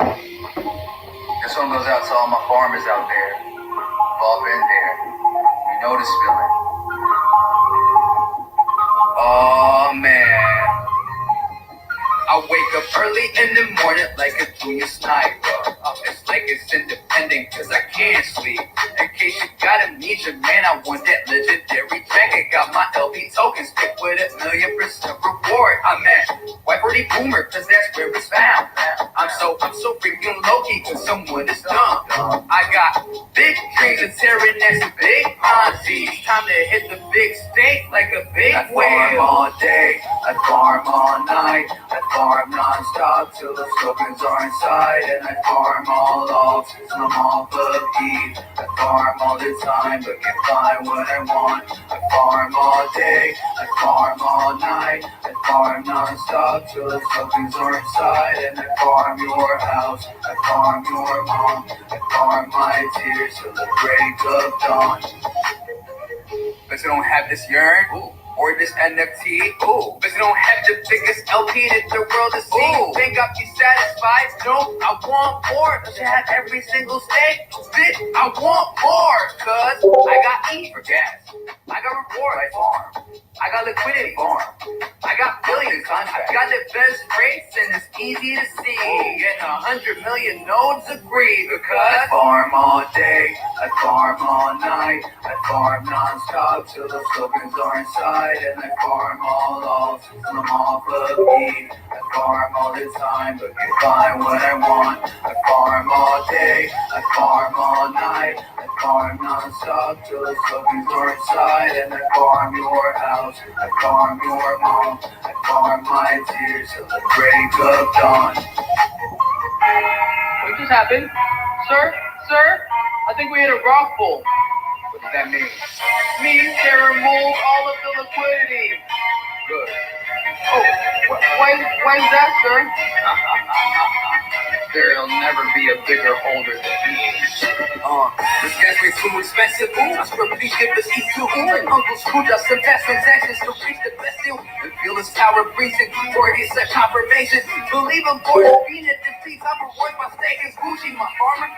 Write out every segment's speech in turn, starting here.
This one goes out to all my farmers out there. We've all been there. You know this feeling. Oh man. I wake up early in the morning like a junior sniper. It's like it's independent cause I can't sleep. In case you got amnesia, man, I want that legendary jacket. Got my LP tokens picked with 1,000,000% reward. I'm at white birdie boomer cause that's where it's found. I'm so freaking low-key cause someone is dumb. I got big dreams and tearing next to big Ponzi's. Time to hit the big state like a big whale. I farm all day, I farm all night, I farm non-stop till the tokens are inside. And I farm all off till I'm off of ETH. I farm all the time but can find what I want. I farm all day, I farm all night, I farm non-stop till the tokens are inside. And I farm your house, I farm your mom, I farm my tears till the break of dawn. But you don't have this yearn, or this NFT, but you don't have the biggest LP that the world has seen. Think I'll be satisfied? No, I want more. Don't you have every single stake? Bitch, I want more, cause I got E for gas, I got reward, I farm, I got liquidity, farm, I got billions, I got the best rates and it's easy to see. And 100 million nodes agree because I farm all day, I farm all night, I farm non-stop till the tokens are inside. And I farm all off till I'm off of ETH. I farm all the time but can find what I want. I farm all day, I farm all night, I farm non-stop till the tokens are inside. And I farm your house, I farm your mom, I farm my tears till the break of dawn. What just happened? Sir? I think we hit a rock pool. What does that mean? Means they removed all of the liquidity. Good. Oh, why is that, sir? There'll never be a bigger holder than me. This gas way too expensive. I swear please give us E2. Like Uncle Scrooge, I send past transactions to reach the best deal. And feel this tower breathing before it gets that confirmation. Believe I'm born to be at the peace. I'm reward my steak is Gucci, my farmer.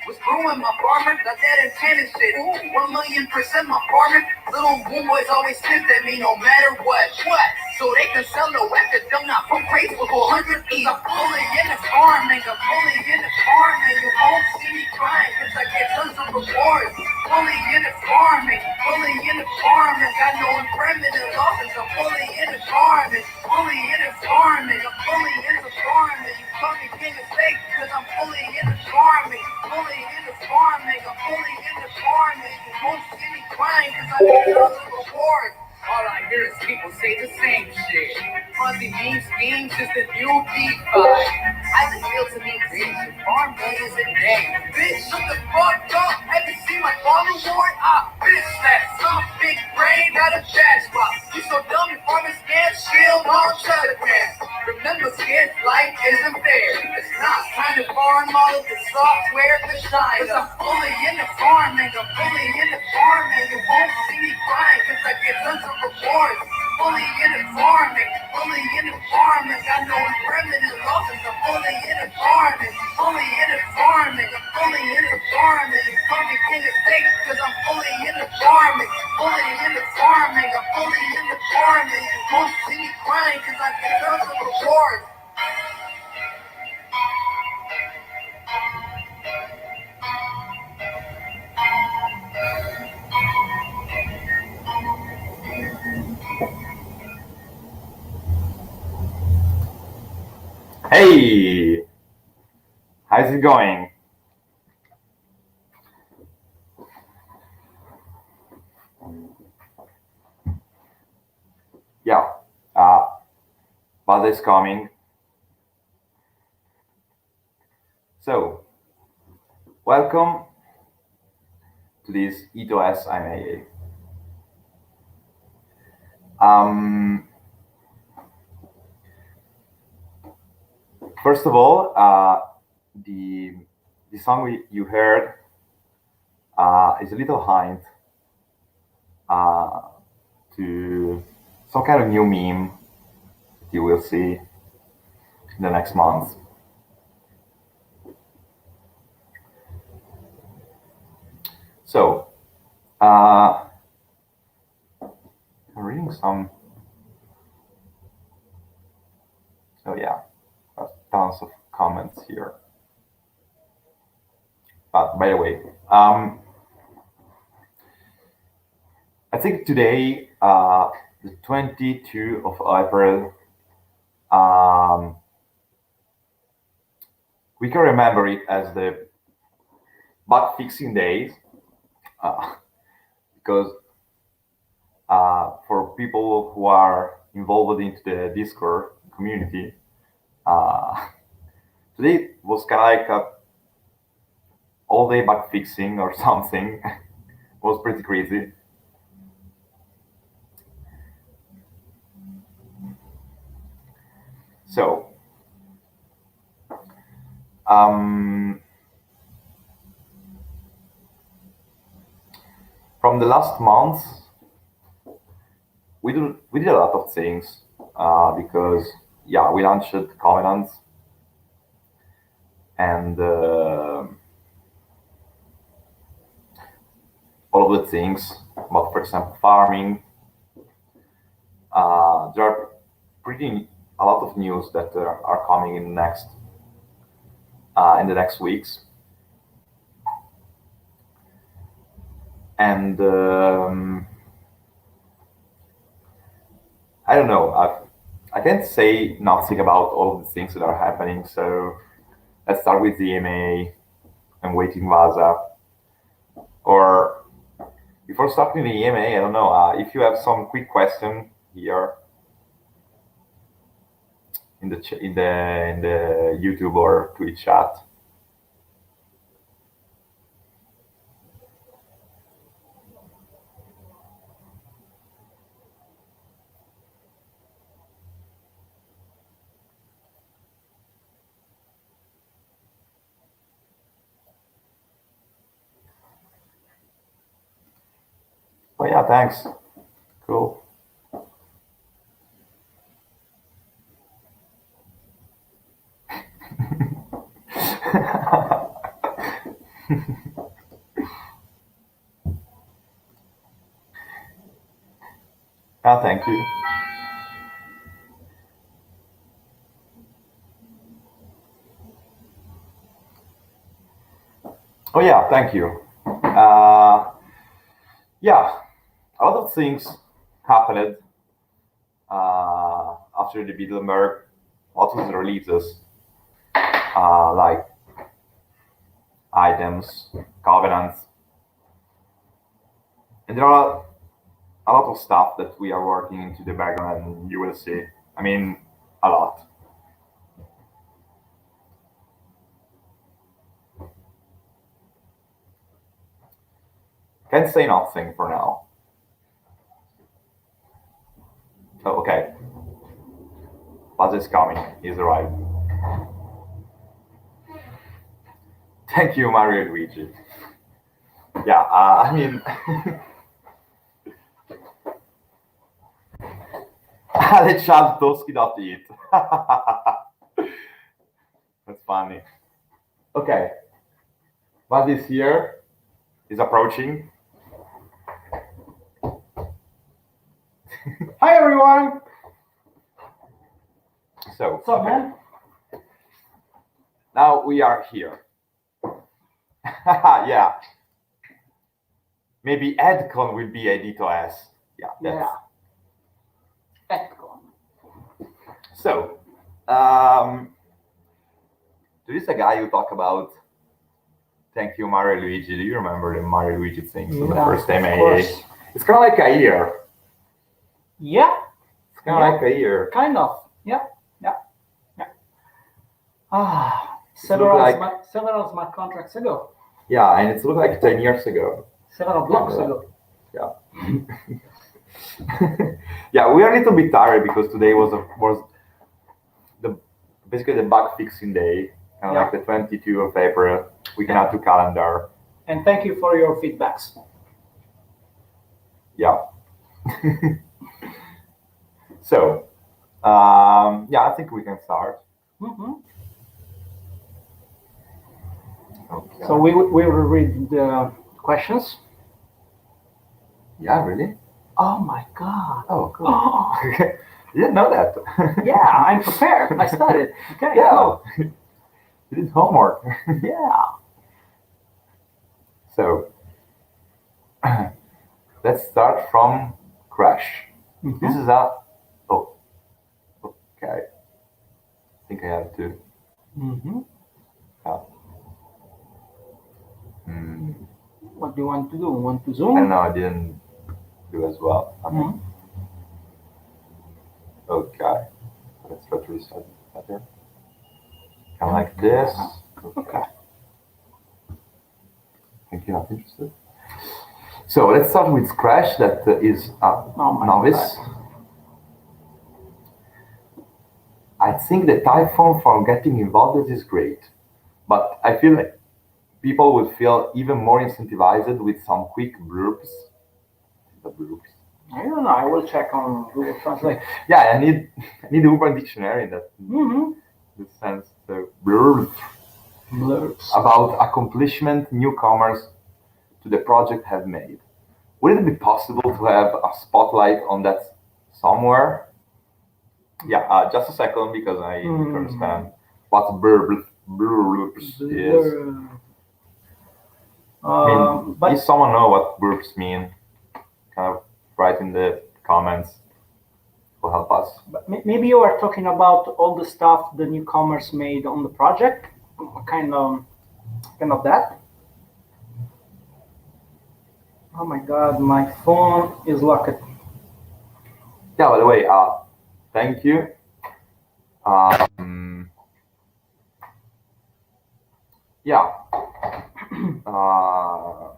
Was brewing my farmer, got that enchanted shit. 1,000,000% my farmer. Little boys always sniff at me no matter what. So they can sell no after them not from praise for 400 E. I'm fully in the farming, I'm fully in the farming. You won't see me crying cause I get tons of rewards. Fully in the farming, fully in the farming. Got no impermanent losses, I'm fully in the farming. Fully in the farming, I'm fully in the farming. You call me king of steak cause I'm fully in the farming. Fully in the farming, I'm fully in the farming. You won't see me crying cause I get tons of rewards. All I hear is people say the same shit. Fuzzy meme schemes is the new DeFi. I just feel to me bitch, farm millions a day. Bitch, shut the fuck up. Have you seen my farm reward? Bitch, that's some big brain, got a bad spot. You so dumb, your farming scared, shield on Telegram. Remember, scared life isn't fair. It's not time to farm all of the software for China. Cause I'm fully in the farming, I'm fully in the farming. You won't see me crying cause I get tons of rewards. Fully in the farming, fully in the farming. Got no impermanent losses, I'm fully in the farming. Fully in the farming, I'm fully in the farming. You call me king of steak cause I'm fully in the farming. Fully in the farming, I'm fully in the farming. You won't see me crying cause I get tons of rewards. Hey, how's it going? Yeah, Buzz is coming. So, welcome to this EthOS IMA. First of all, the song you heard is a little hint to some kind of new meme that you will see in the next month. So, I'm reading some. Oh yeah, tons of comments here. But by the way, I think today, the 22nd of April, we can remember it as the bug fixing days, because for people who are involved into the Discord community, today was kind of like a all day bug fixing or something. Was pretty crazy. So, from the last month, we did a lot of things, because yeah, we launched covenants and all of the things about, for example, farming. There are pretty a lot of news that are coming in the next weeks, and I don't know. I can't say nothing about all of the things that are happening. So let's start with the EMA and waiting Vaza. Or before starting the EMA, I don't know if you have some quick question here in the in the YouTube or Twitch chat. Oh yeah, thanks. Cool. Thank you. Oh yeah, thank you. Yeah, a lot of things happened after the Bilderberg. What was the releases, like items, covenants, and there are a lot of stuff that we are working into the background, and you will see. I mean, a lot. Can't say nothing for now. Oh, okay. Buzz is coming. He's arrived. Thank you, Mario Luigi. Yeah, I mean, the chat Toski.it. That's funny. Okay. Buzz is here. He's approaching. Hi, everyone. So, What's up, man? now we are here. Yeah. Maybe EdCon will be a EthOS. Yeah. Yeah. Econ. So, there is a guy who talk about thank you, Mario Luigi. Do you remember the Mario Luigi things on the first MAA? It's kind of like a year. Yeah. It's kind of like a year. Kind of. Yeah. Yeah. Yeah. like- several smart contracts ago. Yeah, and it's looked like 10 years ago. Several blocks ago. Yeah. Yeah, we are a little bit tired because today was basically the bug fixing day, kind of like the 22nd of April. We can add to calendar. And thank you for your feedbacks. Yeah. So, yeah, I think we can start. Mm-hmm. Okay. So we will read the questions? Yeah, really? Oh my God. Oh, cool. Oh, You didn't know that. yeah, I'm prepared. I studied. Okay, Yeah. cool. You did homework. Yeah. So let's start from crash. Mhm. This is a. Oh, okay. I think I have to. Mhm. Uh, hmm, What do you want to do? Want to I zoom? don't know. I didn't do as well. Okay. Mhm. Okay. Let's try to restart it better. Kind of like this. Okay. Think you're not interested. So let's start with Crash, that is a Oh my novice. God. I think the Typhoon for getting involved is great, but I feel like people will feel even more incentivized with some quick blurbs. The blurbs. I don't know. I will check on Google Translate. Yeah, I need Urban Dictionary in that Mhm. sense. So blurbs Blurbs. about accomplishment newcomers to the project have made. Would it be possible to have a spotlight on that somewhere? Yeah, just a second because I need to understand what blurbs is. Blurb. I mean, But if someone know what blurbs mean, kind of write in the comments. Will help us. maybe you are talking about all the stuff the newcomers made on the project, kind of that. Oh my God, my phone is locked. Yeah. By the way, thank you. Um, yeah. Uh,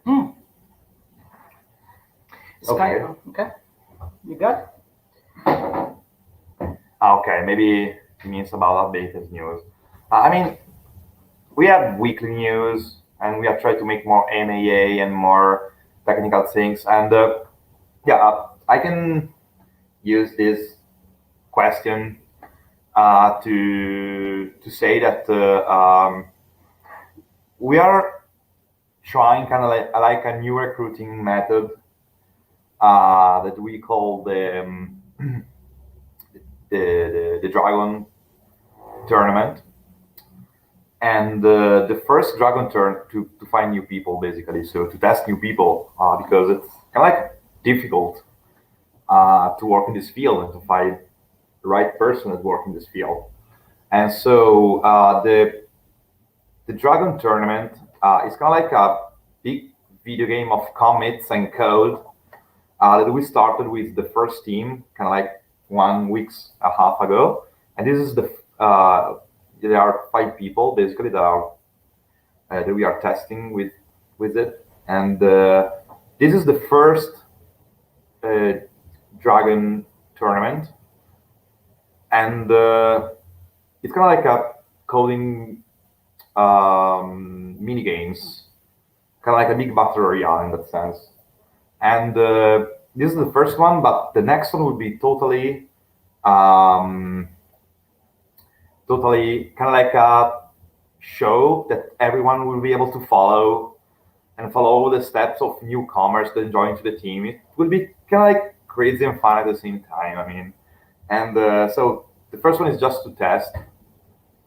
Hmm. Okay. Okay. You got? okay. Maybe it means about updated news. I mean, we have weekly news, and we are trying to make more MAA and more technical things. And yeah, I can use this question to say that we are trying kind of like a new recruiting method that we call the Dragon tournament. And the first Dragon turn to find new people, basically. So to test new people, because it's kind of like difficult to work in this field and to find the right person that work in this field. And so the Dragon tournament is kind of like a big video game of commits and code that we started with the first team, kind of like 1.5 weeks ago. And this is there are 5 people basically that we are testing with it. And this is the first uh, Dragon tournament, and it's kind of like a coding mini games, kind of like a big battle royale in that sense. And this is the first one, but the next one will be um, totally kind of like a show that everyone will be able to follow and follow all the steps of newcomers that join to the team. It will be kind of like crazy and fun at the same time. I mean, and so the first one is just to test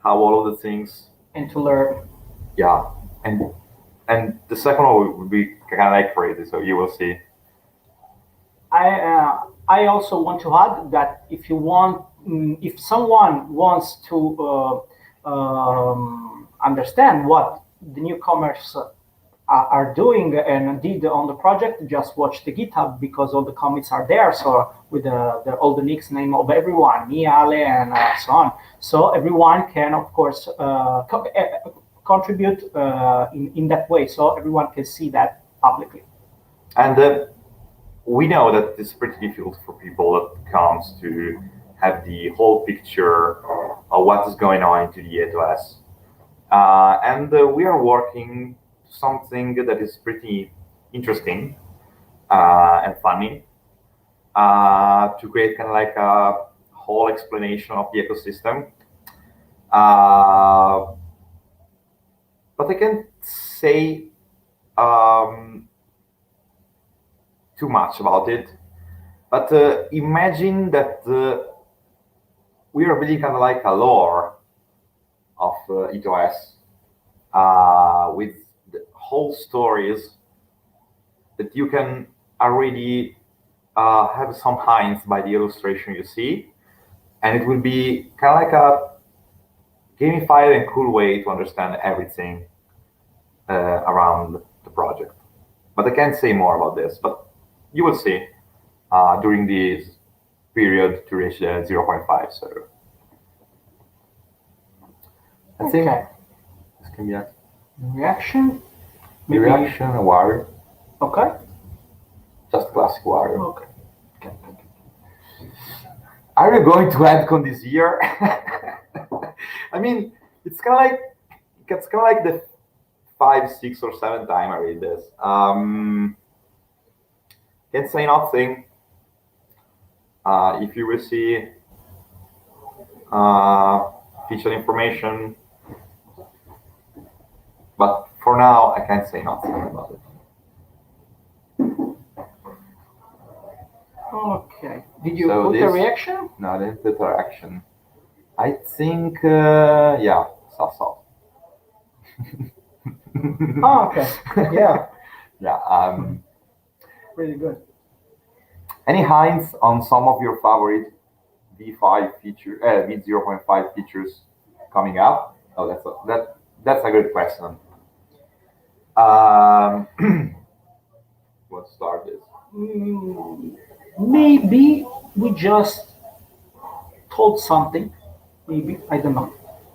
how all of the things, And to learn. yeah, and the second one will be kind of like crazy. So you will see. I also want to add that if someone wants to understand what the newcomers are doing and did on the project, just watch the GitHub because all the commits are there. So with all the nicks name of everyone, me, Ale, and so on. So everyone can, of course, contribute in that way. So everyone can see that publicly. And we know that it's pretty difficult for people that comes to have the whole picture of what is going on into the EthOS. And we are working something that is pretty interesting and funny to create kind of like a whole explanation of the ecosystem. But I can't say too much about it. But imagine that we are building kind of like a lore of EthOS with the whole stories that you can already have some hints by the illustration you see, and it will be kind of like a gamified and cool way to understand everything around the project. But I can't say more about this, but you will see during this period to reach 0.5. So I think this can be a Reaction? reaction, a warrior, Okay. just classic warrior. Okay. Okay. Are you going to AdCon this year? I mean, it's kind of like the 5, 6, or 7 time I read this. Can't say nothing. If you will see featured information, but for now I can't say nothing about it. Okay. Did you So put a this- reaction? No, I didn't put a reaction. I think, yeah, so. Oh, okay. Yeah. Yeah. Really good. Any hints on some of your favorite V5 feature, V0.5 features coming up? Oh, that's a good question. Let's start this. Maybe we just told something. Maybe, I don't know.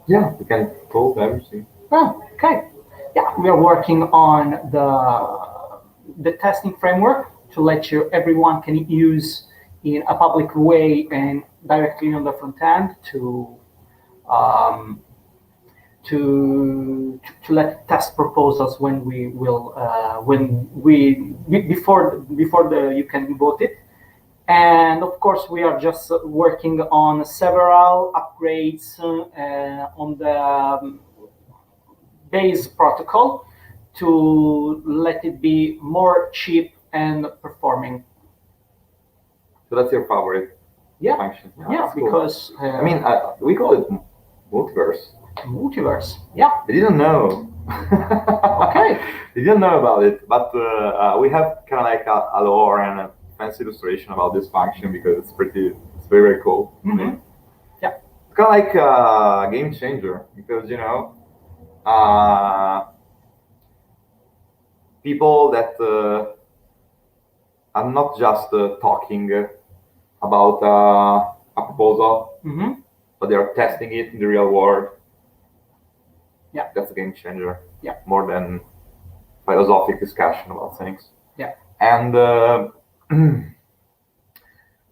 Yeah, we can talk everything. Oh, okay. Yeah, we are working on the testing framework to let everyone can use in a public way and directly on the front end to let test proposals when we will before you can vote it. And of course, we are just working on several upgrades on the base protocol to let it be more cheap and performing. So that's your favorite function? Yeah, that's cool. because I mean, we call it multiverse. multiverse. Yeah. I didn't know. Okay. I didn't know about it, but we have kind of like a lore and a fancy illustration about this function because it's very, very cool. Mm-hmm. Yeah. It's kind of like a game changer because, you know, people that are not just talking about a proposal, Mm-hmm. but they are testing it in the real world. Yeah. That's a game changer. Yeah. More than philosophic discussion about things. Yeah. And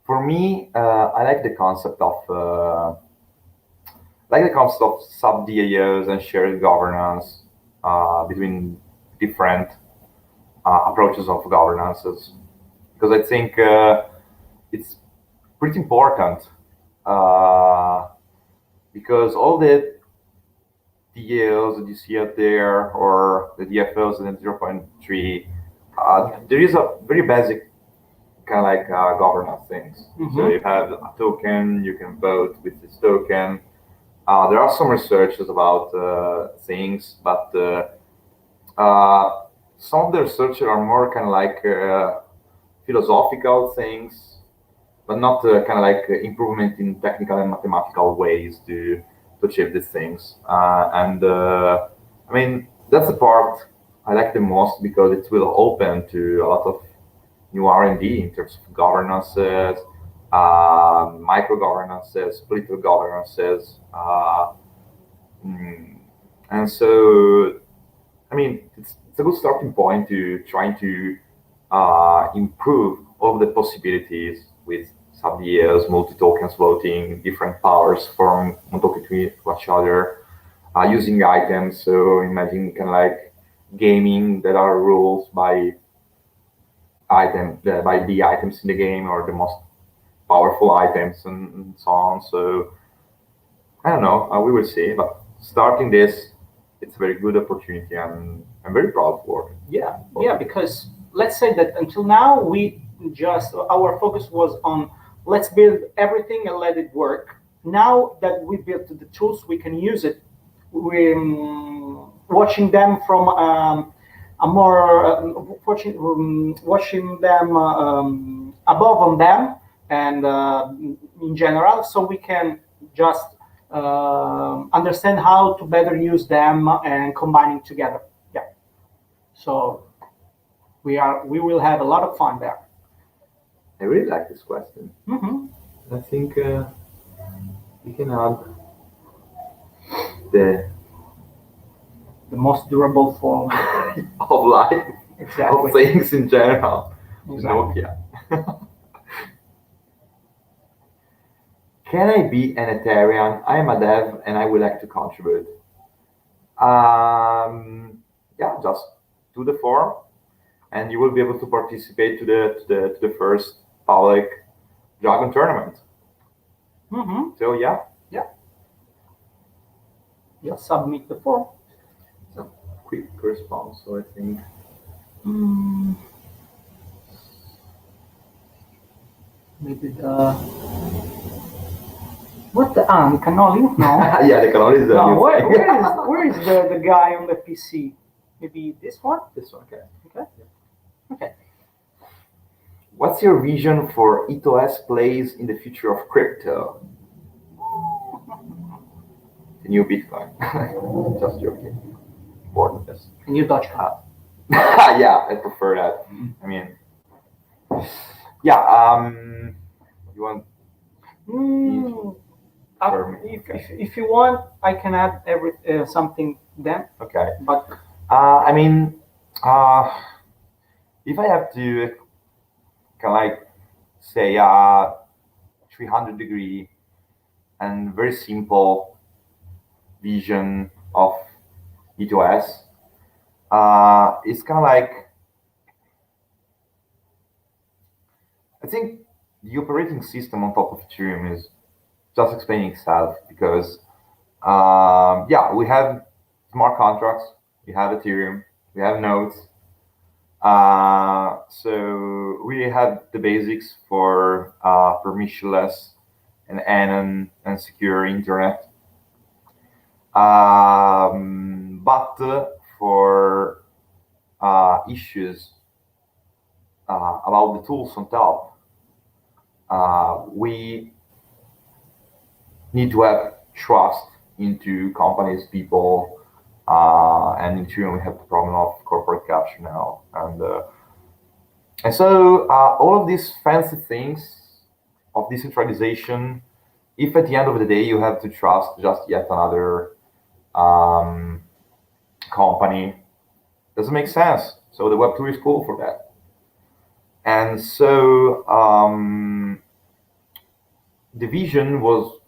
for me, I like the concept of sub DAOs and shared governance between different approaches of governances, because I think it's pretty important because all the DAOs that you see out there or the DFOs in 0.3, there is a very basic kind of like governance things. Mm-hmm. So you have a token, you can vote with this token. There are some researches about things, but some of the research are more kind of like philosophical things, but not kind of like improvement in technical and mathematical ways to achieve these things. And I mean, that's the part I like the most because it will open to a lot of new R&D in terms of governances, micro governances, political governances. And so, I mean, it's a good starting point to trying to improve all the possibilities with sub-DAOs, multi-tokens voting, different powers from one token to each other, using items. So imagine kind of like gaming that are rules by the items in the game or the most powerful items and so on. So I don't know, we will see. But starting this it's a very good opportunity, and I'm very proud for it. Yeah, because let's say that until now our focus was on let's build everything and let it work. Now that we built the tools, we can use it. We're watching them from a more watching them above on them and in general, so we can just understand how to better use them and combining together. Yeah. So we will have a lot of fun there. I really like this question. Mm-hmm. I think we can add the most durable form of life, exactly. of things in general. Exactly. Nokia. Can I be an Ethereum? I am a dev and I would like to contribute. Yeah, just do the form, and you will be able to participate to the first public Dragon tournament. Mm-hmm. So yeah. Just submit the form. So quick response. So I think. Maybe what the the cannoli? No. Yeah, the cannoli is the No, new thing. where is the guy on the PC? Maybe this one? This one, okay. Okay. What's your vision for EthOS plays in the future of crypto? The new Bitcoin. Just joking. More than this. New Dogecoin. Yeah, I prefer that. I mean, yeah. You want? If you want, I can add something then. Okay. But I mean, if I have to kind of like say 300-degree and very simple vision of EthOS, it's kind of like, I think the operating system on top of Ethereum is just explaining itself, because yeah, we have smart contracts, we have Ethereum, we have nodes. So we have the basics for permissionless and anon and secure internet. But for issues about the tools on top, we need to have trust into companies, people, and in Ethereum we have the problem of corporate capture now, and so all of these fancy things of decentralization, if at the end of the day you have to trust just yet another company, doesn't make sense. So the Web2 is cool for that. And so the vision was,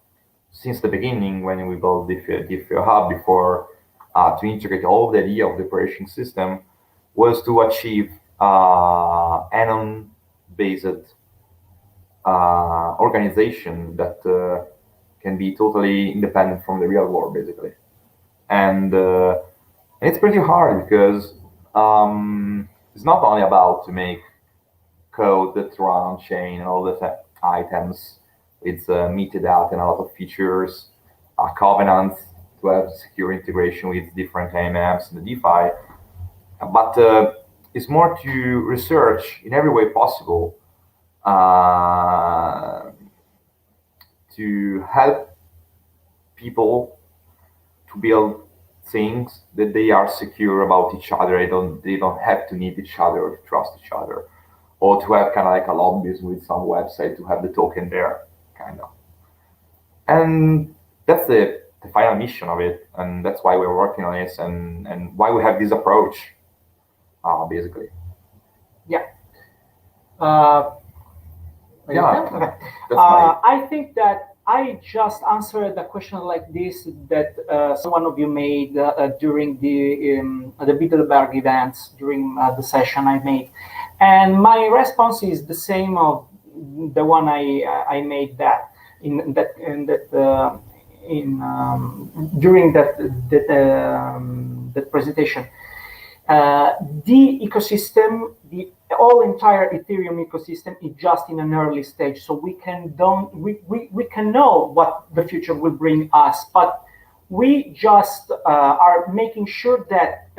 since the beginning, when we built DeFi Hub before, to integrate all the idea of the operation system, was to achieve anon-based organization that can be totally independent from the real world, basically. And it's pretty hard, because it's not only about to make code that run on chain and all the items. It's meted out and a lot of features, covenants to have secure integration with different AMMs in the DeFi. But it's more to research in every way possible to help people to build things that they are secure about each other. They don't have to need each other or to trust each other, or to have kind of like a lobbyist with some website to have the token there, kind of. And that's the final mission of it, and that's why we're working on this, and why we have this approach, basically. Yeah. Yeah. I think that I just answered a question like this that one of you made during the Bitterberg events, during the session I made, and my response is the same of the one I made that during that presentation. The ecosystem, the entire Ethereum ecosystem is just in an early stage, so we can know what the future will bring us, but we just are making sure that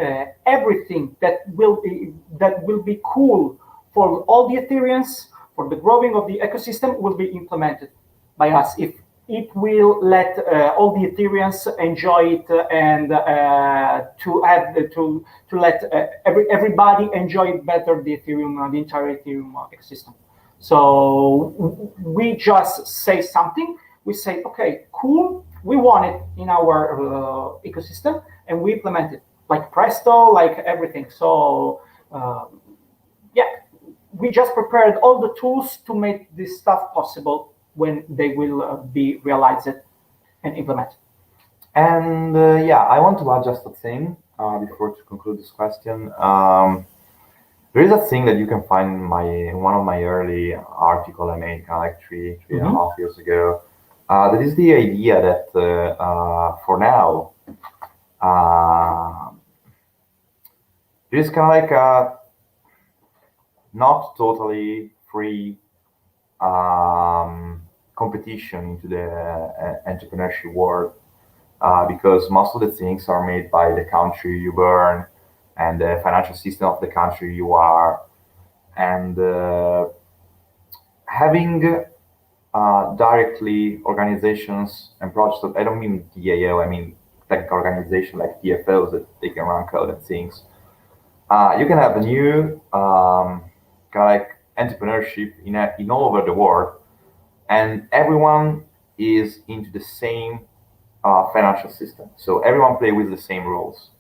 everything that will be cool for all the Ethereans, for the growing of the ecosystem, will be implemented by us. If it will let all the Ethereans enjoy it and to let everybody enjoy it better, the entire Ethereum ecosystem. So we just say something. We say, okay, cool. We want it in our ecosystem, and we implement it like Presto, like everything. So we just prepared all the tools to make this stuff possible when they will be realized and implemented. And I want to add just a thing before to conclude this question. There is a thing that you can find in one of my early articles I made kind of like three and a half years ago. That is the idea that for now, there is kind of like a not totally free competition into the entrepreneurship world, because most of the things are made by the country you born and the financial system of the country you are, and having directly organizations and projects. I don't mean DAO, I mean technical organization like DFOs that they can run code and things. You can have a new kind of like entrepreneurship in all over the world, and everyone is into the same financial system. So everyone play with the same rules,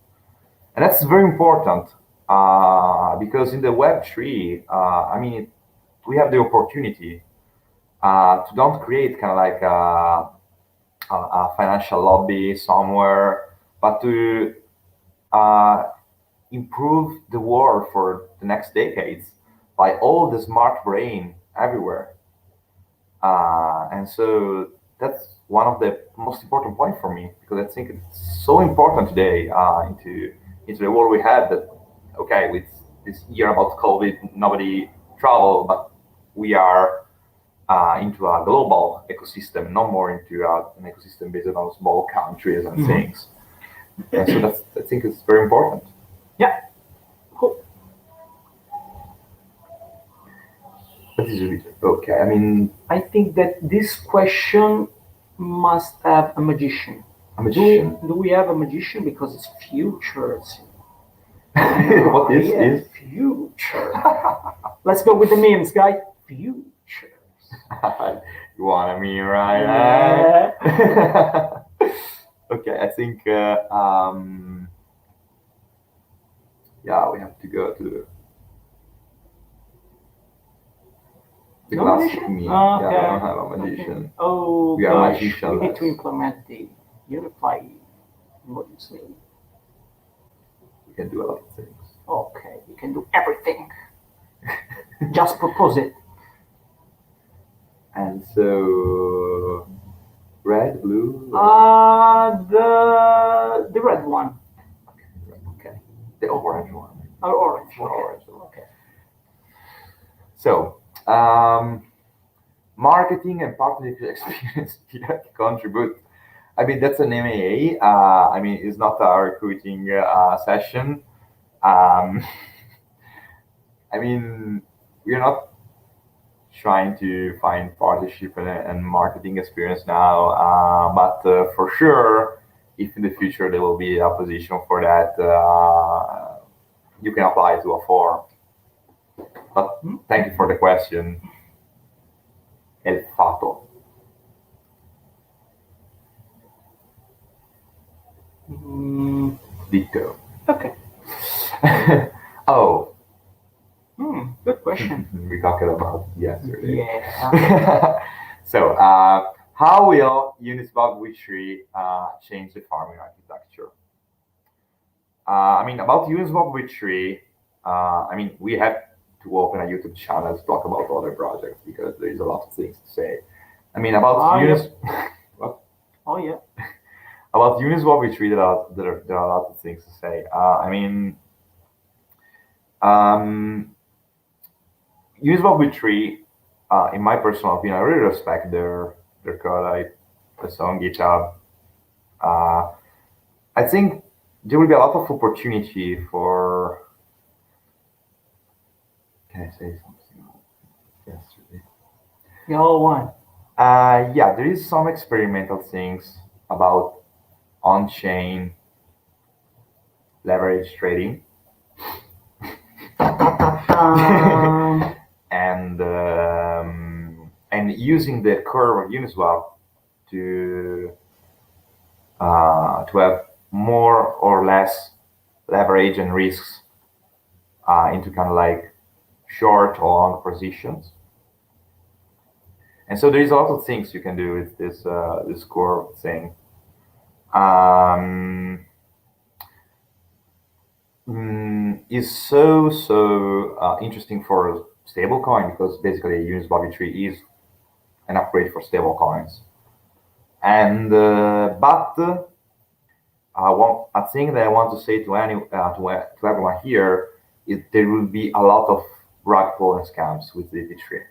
and that's very important because in the Web3, we have the opportunity to don't create kind of like a financial lobby somewhere, but to improve the world for the next decades by all the smart brain everywhere. And so that's one of the most important points for me, because I think it's so important today into the world we have that, okay, with this year about COVID, nobody travel, but we are into a global ecosystem, not more into an ecosystem based on small countries and things. And so I think it's very important. Yeah. Cool. That is really okay. I mean, I think that this question must have a magician. a magician. Do we have a magician? Because it's futures. What is future? Let's go with the memes, guy. Future. You want me right? Yeah. Okay, I think we have to go to the No classic magician? meme. Okay. Yeah, I don't have a magician. Oh, We are gosh. magicianless. We need to implement the unify. What do you say? We can do a lot of things. Okay, we can do everything. Just propose it. And so, red, blue. The red one. Okay, the orange one. Or orange. More Okay. orange. Okay. So, marketing and partnership experience contribute. I mean, that's an MAA. I mean, it's not a recruiting session. I mean, we're not trying to find partnership and marketing experience now, but for sure, if in the future there will be a position for that, you can apply to a form. But thank you for the question. El Fato. Ditto. Okay. Oh. Good question. We talked about yesterday. Yeah. So, how will Uniswap V3 change the farming architecture? I mean, about Uniswap V3, I mean, we have to open a YouTube channel to talk about other projects because there is a lot of things to say. I mean, about Uniswap. What? Oh yeah. About Uniswap, which really there are a lot of things to say. I mean, Uniswap V3, in my personal opinion, I really respect their code. I saw on GitHub. I think there will be a lot of opportunity for. Can I say something? Yesterday. Go on. Yeah, there is some experimental things about on-chain leverage trading. And using the curve of Uniswap to have more or less leverage and risks into kind of like short or long positions. And so there is a lot of things you can do with this core thing. Is so interesting for stablecoin because basically Uniswap V3 is an upgrade for stablecoins. And but one thing that I want to say to everyone here is there will be a lot of rug pull and scams with the V3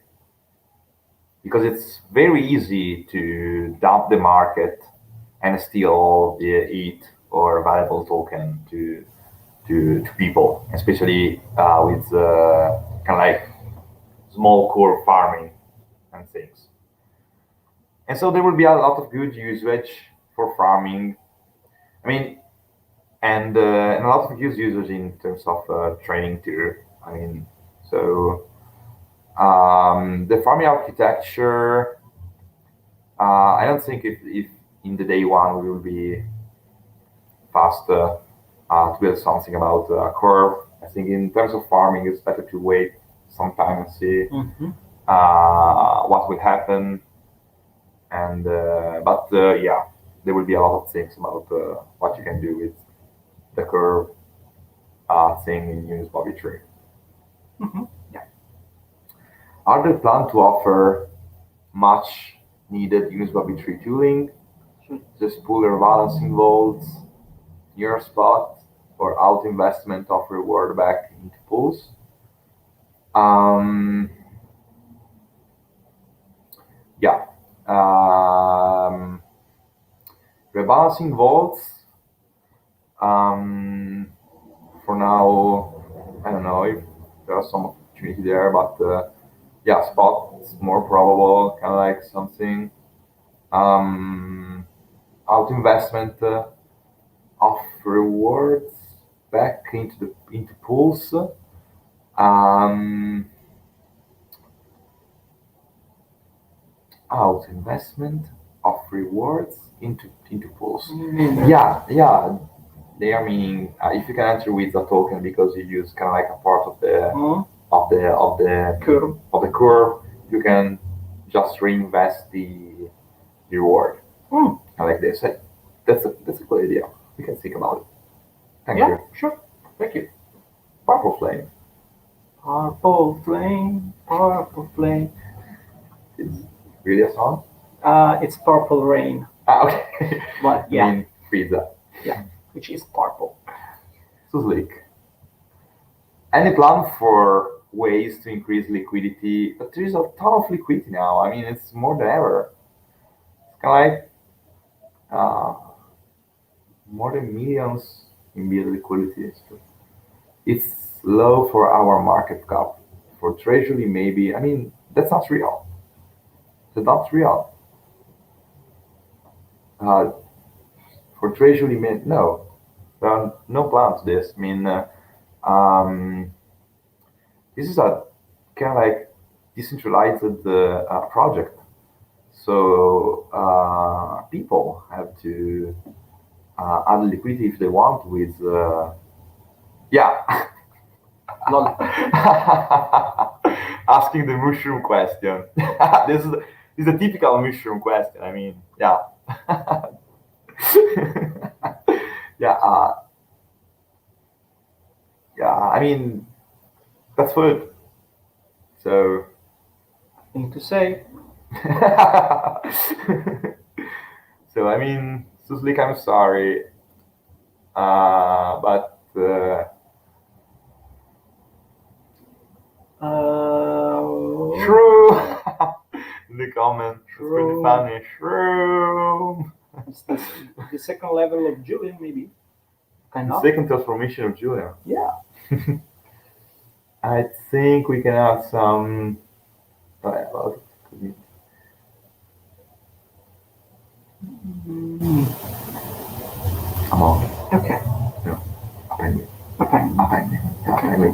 because it's very easy to dump the market and steal the ETH or valuable token to people, especially with kind of like small core farming and things. And so there will be a lot of good usage for farming. I mean, and a lot of use users in terms of training too. I mean, so the farming architecture. I don't think if in the day one we will be faster to build something about curve. I think in terms of farming, it's better to wait some time and see what will happen. And yeah, there will be a lot of things about what you can do with the curve thing in Uniswap V3. Yeah. Are they plan to offer much needed Uniswap V3 tooling, just pull rebalancing vaults, near spot, or out investment of reward back into pools? Yeah. Rebalancing vaults. For now, I don't know if there's some opportunity there, but yeah, spot is more probable, kind of like something. Out investment of rewards back into pools. Out investment of rewards into pools. Yeah. They are meaning if you can enter with a token because you use kind of like a part of the curve, you can just reinvest the reward. Like this. That's a good idea. You can think about it. Thank you. Sure. Thank you. Purple flame. Purple flame, purple flame. It's really a song? It's purple rain. Okay. But yeah. I mean, Frieza. Yeah, which is purple. So slick. Any plan for ways to increase liquidity? But there is a ton of liquidity now. I mean, it's more than ever. It's kind of like more than millions in real liquidity. It's low for our market cap. For treasury, maybe. I mean, that's not real. That's not real. For treasury, no. There are no plans to this. I mean, this is a kind of like decentralized project. So people have to add liquidity if they want with, yeah. Asking the mushroom question. This is a typical mushroom question. I mean, yeah. Yeah. Yeah. I mean, that's good. So. Thing to say. So I mean, Suslik, I'm sorry, but true. In the comment, it's pretty True. funny. True. It's the second level of Julian, maybe. Kind The of. second transformation of Julian. Yeah. I think we can have some. Oh, Okay. no. Appende. Okay. Appende. Appende.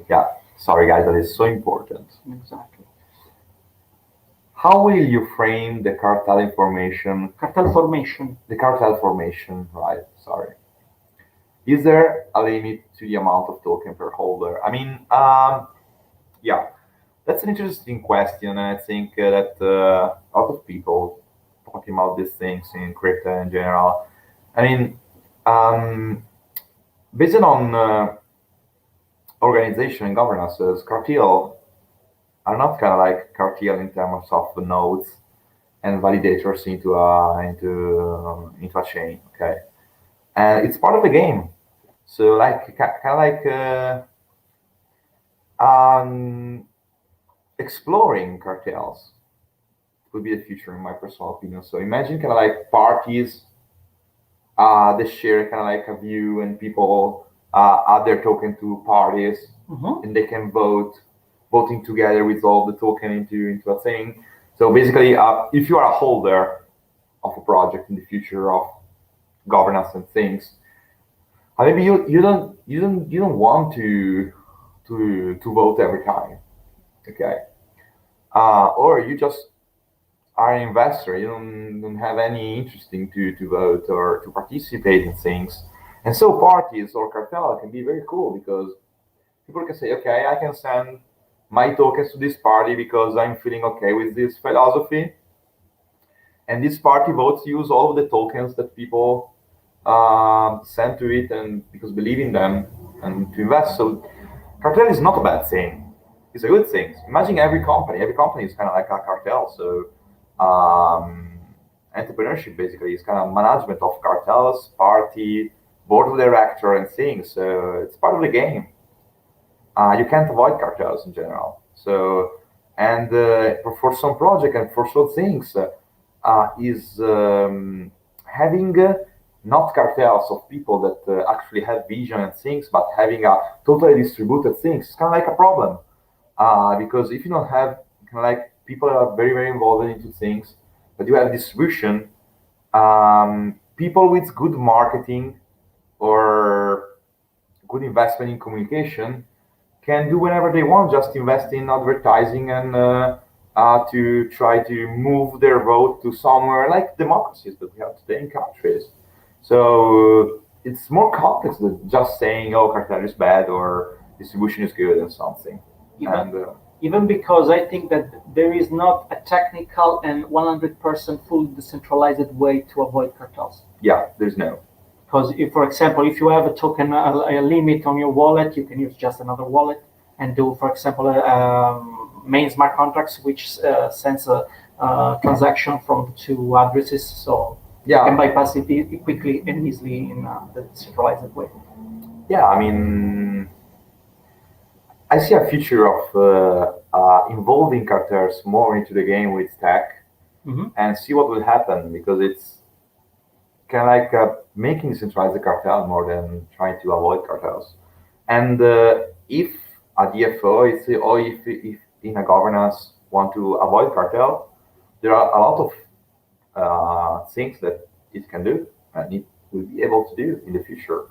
Yeah. Sorry, guys, that is so important. Exactly. How will you frame the cartel information? Cartel formation. The cartel formation, right? Sorry. Is there a limit to the amount of token per holder? I mean, yeah, that's an interesting question, and I think that a lot of people talking about these things in crypto in general. I mean, based on organization and governances, cartel are not kind of like cartel in terms of the nodes and validators into a chain. Okay, and it's part of the game. So like kind of like exploring cartels would be the future in my personal opinion. So imagine kind of like parties they share kind of like a view and people add their token to parties and they can voting together with all the token into a thing. So basically, if you are a holder of a project in the future of governance and things, maybe you don't want to vote every time, okay? Or you just are an investor. You don't have any interest in to vote or to participate in things. And so parties or cartel can be very cool because people can say, okay, I can send my tokens to this party because I'm feeling okay with this philosophy. And this party votes use all of the tokens that people send to it and because believe in them and to invest. So cartel is not a bad thing. It's a good thing. Imagine every company. Every company is kind of like a cartel. So entrepreneurship basically is kind of management of cartels, party, board of director, and things. So it's part of the game. You can't avoid cartels in general. So, and for some project and for some things, is having not cartels of people that actually have vision and things, but having a totally distributed things. It's kind of like a problem because if you don't have kind of like people that are very involved into things, but you have distribution, people with good marketing or good investment in communication can do whenever they want, just invest in advertising and to try to move their vote to somewhere like democracies that we have today in countries. So it's more complex than just saying, oh, cartel is bad or distribution is good and something. Even because I think that there is not a technical and 100% fully decentralized way to avoid cartels. Yeah, there's no. Because if, for example, if you have a token, a limit on your wallet, you can use just another wallet and do, for example, main smart contracts, which sends a transaction from the two addresses. So you can bypass it quickly and easily in the decentralized way. Yeah, I mean, I see a future of involving cartels more into the game with tech and see what will happen because it's kind of like making decentralized the cartel more than trying to avoid cartels. And if a DFO is or if in a governance want to avoid cartel, there are a lot of things that it can do and it will be able to do in the future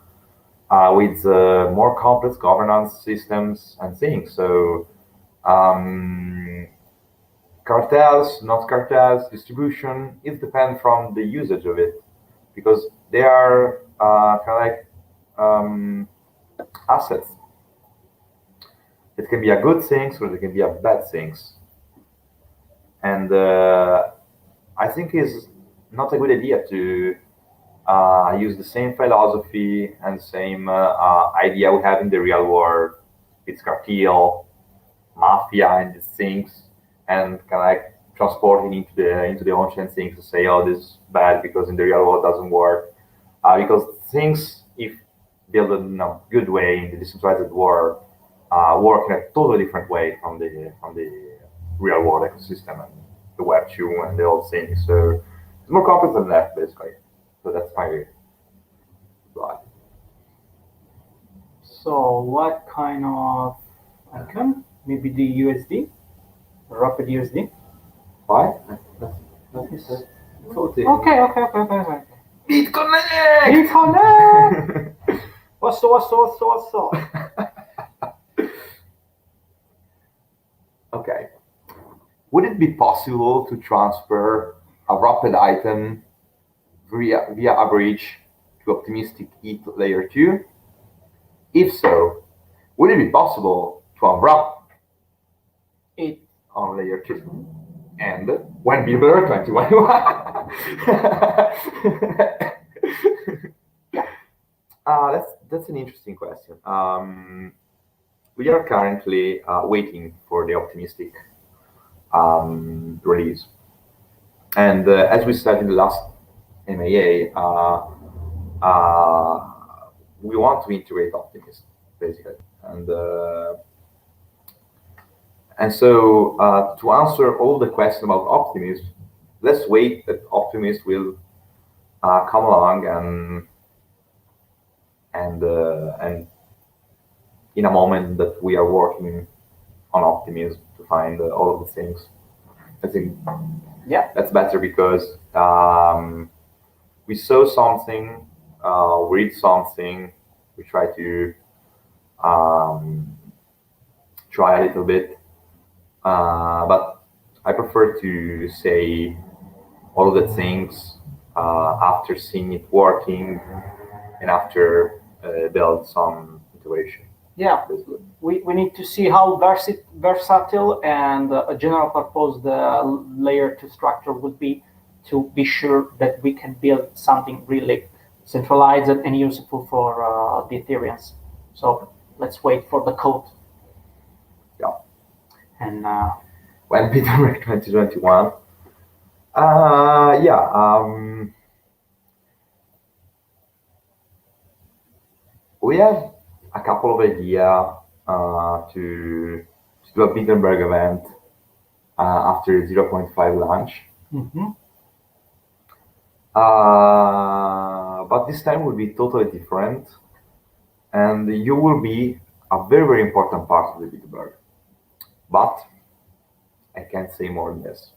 with more complex governance systems and things. So cartels, not cartels, distribution, it depends from the usage of it because they are kind of like assets. It can be a good things or it can be a bad things. And I think it's not a good idea to use the same philosophy and same idea we have in the real world. It's cartel, mafia, and these things, and kind of like transporting into the on-chain things to say, oh, this is bad because in the real world doesn't work. Because things, if built in a good way in the decentralized world, work in a totally different way from the real world ecosystem and the Web 2 and the old things. So it's more complex than that, basically. So that's my reply. So what kind of icon? Maybe the USD, Rapid USD. Why? Okay. BitConnect! BitConnect! What's up? Okay. Would it be possible to transfer a wrapped item via a bridge to optimistic ETH layer 2? If so, would it be possible to unwrap It on layer 2? And when Bieber 2021? That's an interesting question. We are currently waiting for the optimistic release, and as we said in the last MAA, we want to integrate Optimism basically, and so to answer all the questions about Optimism, let's wait that Optimism will come along and in a moment that we are working on Optimism to find all of the things. I think that's better because we saw something, we read something, we try to try a little bit, but I prefer to say all of the things after seeing it working and after build some integration. Yeah, we need to see how versatile and a general purpose the layer 2 structure would be to be sure that we can build something really centralized and useful for the Ethereans. So let's wait for the code. Yeah. And when Peter 2021, we have a couple of ideas to do a Gutenberg event after 0.5 launch. Mm-hmm. But this time will be totally different, and you will be a very, very important part of the Gutenberg. But I can't say more than this.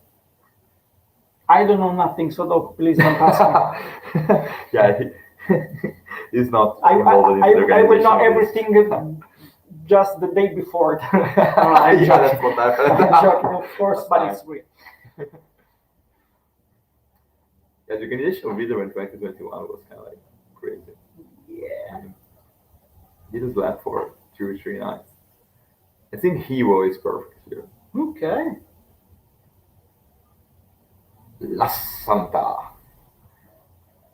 I don't know nothing, so please don't ask me. Yeah, he's not I involved in the organization. I will know everything just the day before. Yeah, that's what happened. I'm joking, of course, but it's real. Yeah, the organization of Video in 2021 was kind of like crazy. Yeah. He just left for 2 or 3 nights. I think Hero is perfect here. Okay. La Santa.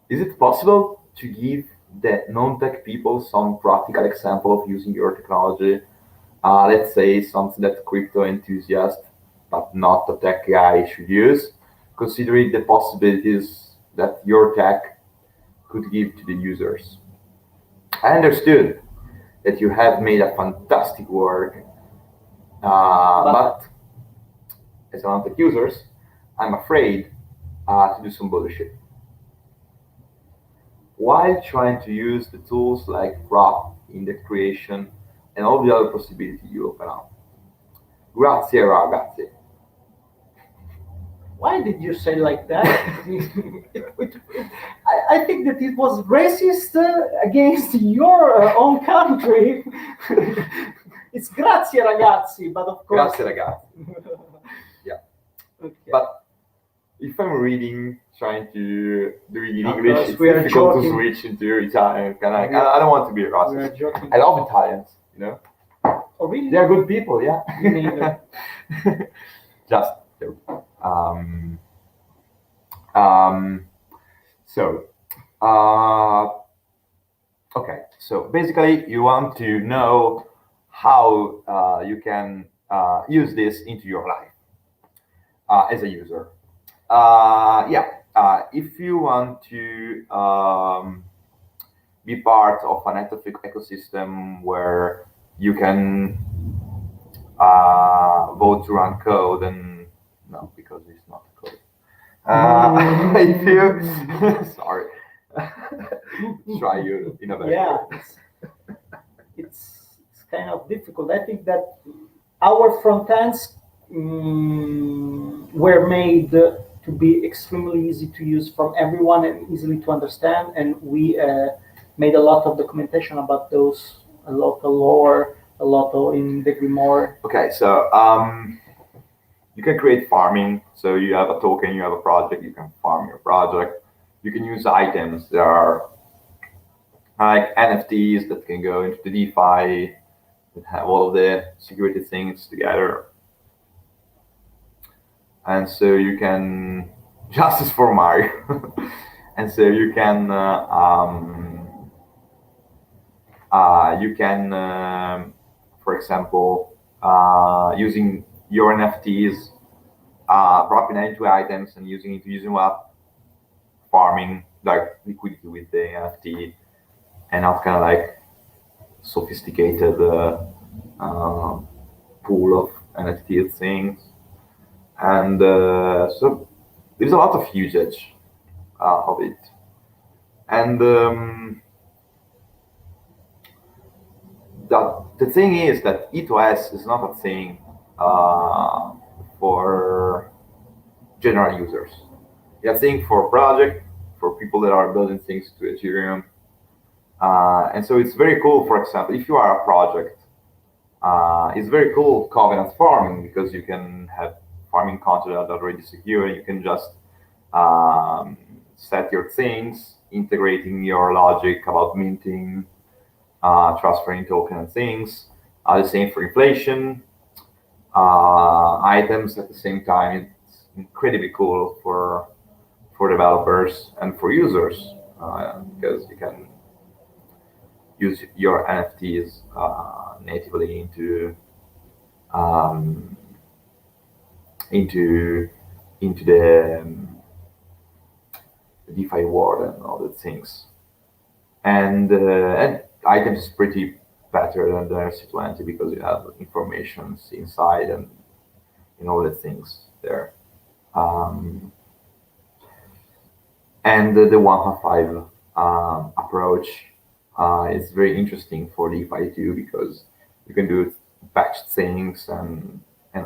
Is it possible to give the non-tech people some practical example of using your technology? Let's say something that crypto enthusiast, but not a tech guy, should use, considering the possibilities that your tech could give to the users. I understood that you have made a fantastic work, but as a non-tech users, I'm afraid to do some bullshit. While trying to use the tools like Wrap, index creation, and all the other possibilities you open up. Grazie ragazzi. Why did you say like that? I think that it was racist against your own country. It's grazie ragazzi, but of course. Grazie ragazzi. Yeah. Okay. But if I'm trying to do it in Of English, course, it's we are difficult to joking. switch into Italian. I don't want to be We are racist. joking. I love Italians, you know. Oh, really? They're good people, yeah. Me neither. Just joking. So, okay. So basically, you want to know how you can use this into your life. as a user. If you want to be part of an EthOS ecosystem where you can vote to run code, and no, because it's not code. If you, sorry, try your innovation. Yeah, it's kind of difficult. I think that our front ends were made to be extremely easy to use from everyone and easily to understand, and we made a lot of documentation about those, a lot of lore, a lot of in the Grimoire. Okay, so you can create farming. So you have a token, you have a project, you can farm your project. You can use items. There are like NFTs that can go into the DeFi that have all of the security things together. And so you can justice for Mario. And so you can for example, using your NFTs, wrapping it into items and using up farming like liquidity with the NFT, and not kind of like sophisticated pool of NFT things. And so there's a lot of usage of it. And the thing is that EthOS is not a thing for general users. It's a thing for project, for people that are building things to Ethereum. And so it's very cool, for example, if you are a project, it's very cool covenant farming, because you can have farming contract already secure, and you can just set your things, integrating your logic about minting, transferring token and things. The same for inflation, items at the same time. It's incredibly cool for developers and for users, because you can use your NFTs natively into the DeFi world and all the things. And items is pretty better than the ERC20 because you have information inside and all the things there. And the 1.5 approach is very interesting for DeFi too, because you can do batch things and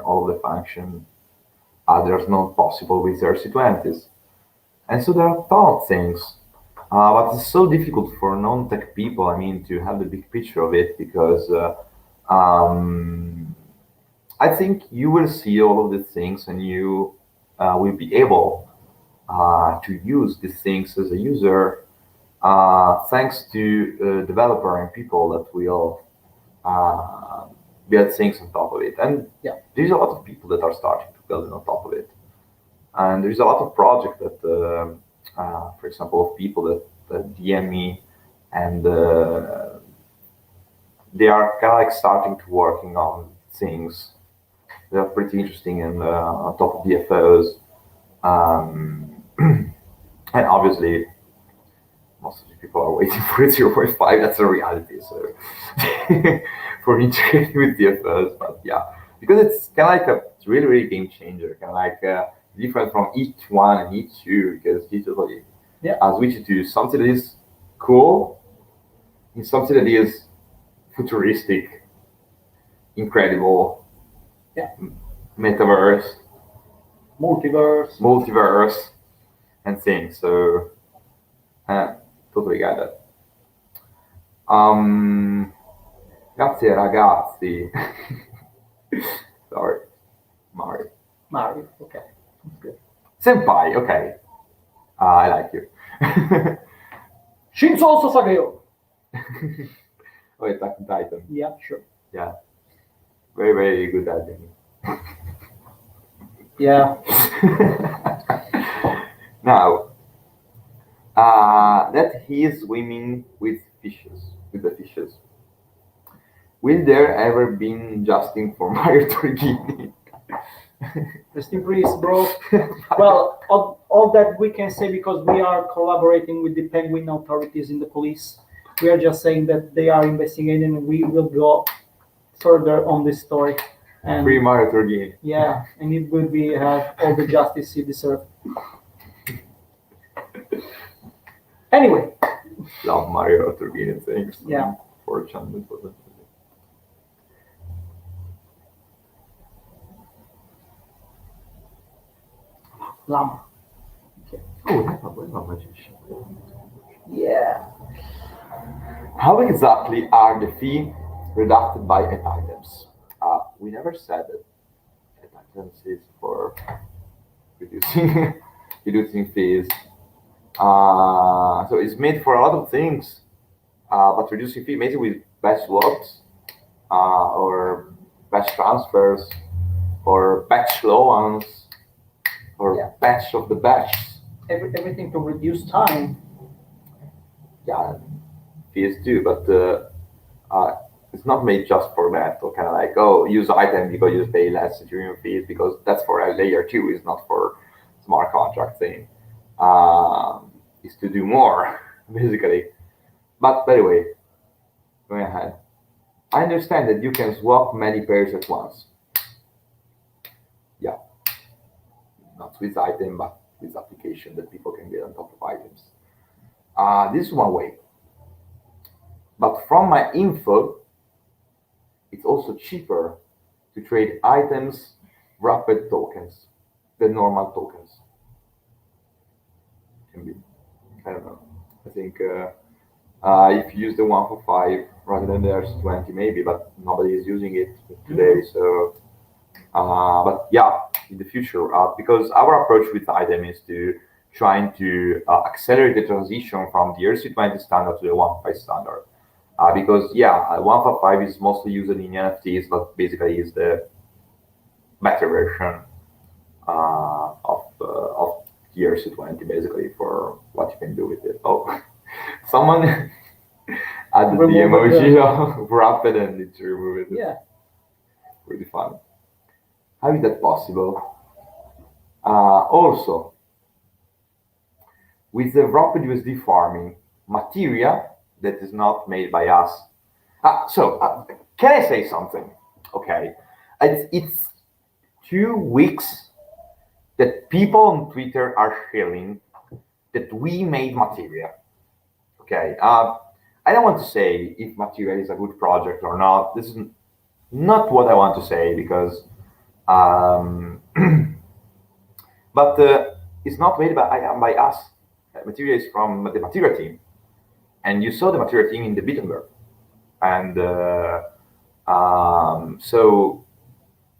all the function. There's not possible with ERC20s. And so there are a ton of things. But it's so difficult for non-tech people, to have the big picture of it, because I think you will see all of these things, and you will be able to use these things as a user, thanks to developer and people that will build things on top of it. And yeah, there's a lot of people that are starting to build on top of it. And there's a lot of projects that, for example, of people that DM me, and they are kind of like starting to working on things that are pretty interesting and on top of DFOs. And obviously, most of the people are waiting for 0.5. That's a reality. So for integrating with DFOs, but yeah, because it's kind of like it's really, really game changer. Kind of like different from each one and each two, because digitally, switch it to something that is cool, and something that is futuristic, incredible, metaverse, multiverse, and things. So totally got that. Grazie ragazzi. Sorry, Mario, okay. Good. Senpai, okay. I like you. Shinzo also Sageo. Oh, Attack on Titan. Yeah, sure. Yeah. Very, very good anime. Yeah. Now, that he is swimming with the fishes. Will there ever be Justin for Mario Torghini? Rest in peace, bro. Well, all that we can say, because we are collaborating with the Penguin authorities in the police. We are just saying that they are investigating, and we will go further on this story. And Free Mario Torghini. yeah, and it will be have all the justice he deserves. Anyway, Love Mario Torghini things. Yeah. For channel. Llama. Oh, that's a magician. Yeah. How exactly are the fees reduced by at items? We never said that at items is for reducing reducing fees. So it's made for a lot of things, but reducing fee maybe with batch swaps, or batch transfers, or batch loans, or Yeah. batch of the batch. Everything to reduce time. Yeah, fees too, but it's not made just for that. Or kind of like, oh, use item because you pay less Ethereum fees, because that's for a layer two. It's not for smart contract thing. Is to do more basically. But by the way, going ahead, I understand that you can swap many pairs at once. Yeah, not with item, but with application that people can get on top of items. This is one way. But from my info, it's also cheaper to trade items wrapped tokens than normal tokens. Can be, I don't know. I think if you use the 1 for 5 rather than the RC20, maybe, but nobody is using it today. So, but yeah, in the future, because our approach with item is to trying to accelerate the transition from the RC20 standard to the 1.5 standard. Because yeah, 1.5 is mostly used in NFTs, but basically is the better version of the RC20, basically, for what you can do with it. Oh, someone added the emoji of wrapped and it's removed it. Yeah. Really fun. How is that possible? Also, with the rapid USD farming, material that is not made by us. Can I say something? Okay, it's 2 weeks that people on Twitter are feeling that we made material. Okay, I don't want to say if material is a good project or not. This is not what I want to say, because, but it's not made by us. Material is from the material team, and you saw the material team in the Wittenberg, and so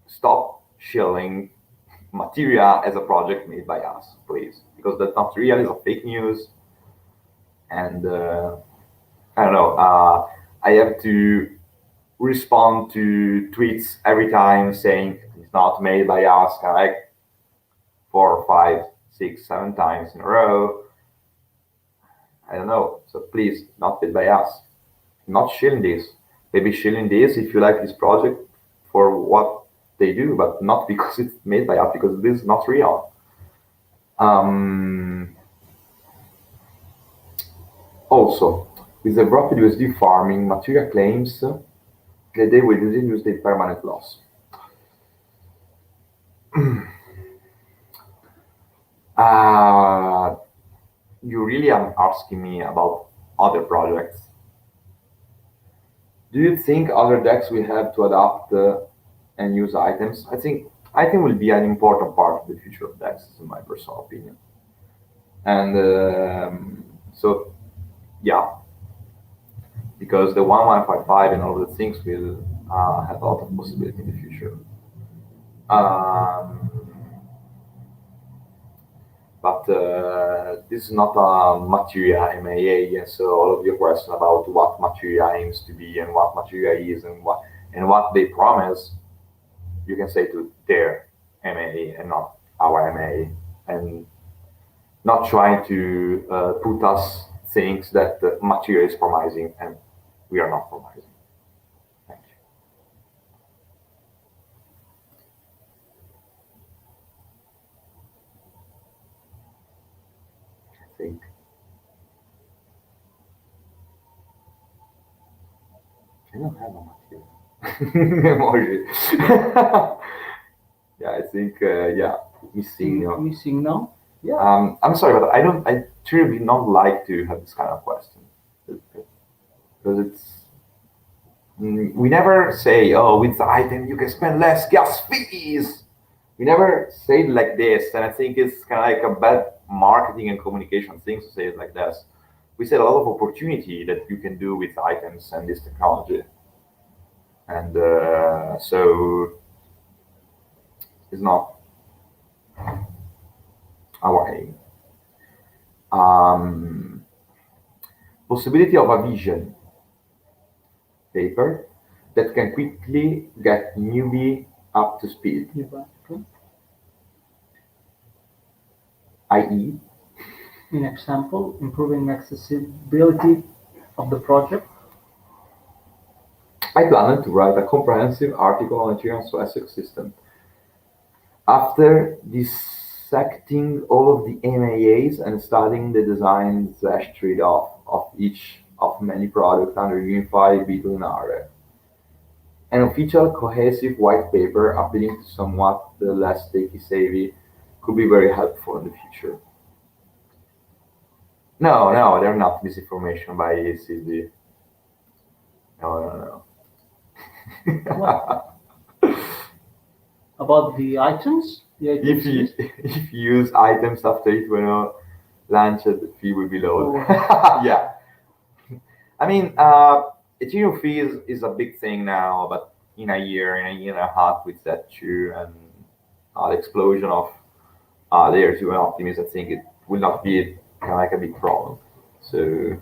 stop shilling material as a project made by us, please, because that's not real. It's a fake news, and I don't know. I have to respond to tweets every time saying it's not made by us, kind of like 4, 5, 6, 7 times in a row. I don't know. So please, not made by us. Not shilling this. Maybe shilling this if you like this project for what they do, but not because it's made by us, because this is not real. Also, with the rapid USD farming, material claims that they will reduce the permanent loss. You really are asking me about other projects. Do you think other decks will have to adapt and use items? I think will be an important part of the future of decks, in my personal opinion. And so, yeah, because the 1155 and all the things will have a lot of possibility in the future. But this is not a material MAA, and so all of your question about what material aims to be and what material is and what they promise, you can say to their MAA and not our MAA, and not trying to put us things that the material is promising and we are not promising. Thank you. I don't have a material emoji. Yeah, I think missing. Missing now? Yeah. I'm sorry, but I truly not like to have this kind of question because we never say, oh, with the item you can spend less gas fees. We never say it like this, and I think it's kind of like a bad marketing and communication thing to say it like this. We said a lot of opportunity that you can do with items and this technology, and so it's not our aim. Possibility of a vision paper that can quickly get newbie up to speed, i.e. In example, improving accessibility of the project. I planned to write a comprehensive article on EthOS Ecosystem. After dissecting all of the MAAs and studying the design / trade-off of each of many products under unified Bitcoin, an official cohesive white paper appealing to somewhat the less techie savvy could be very helpful in the future. No, they're not misinformation by CD. No. What? About the items? The items if you use items after it when you launch it, the fee will be lower. Yeah. I mean, Ethereum fee is a big thing now, but in a year and a half with that too, and the explosion of layer 2 and Optimism, I think it will not be kind of like a big problem. So,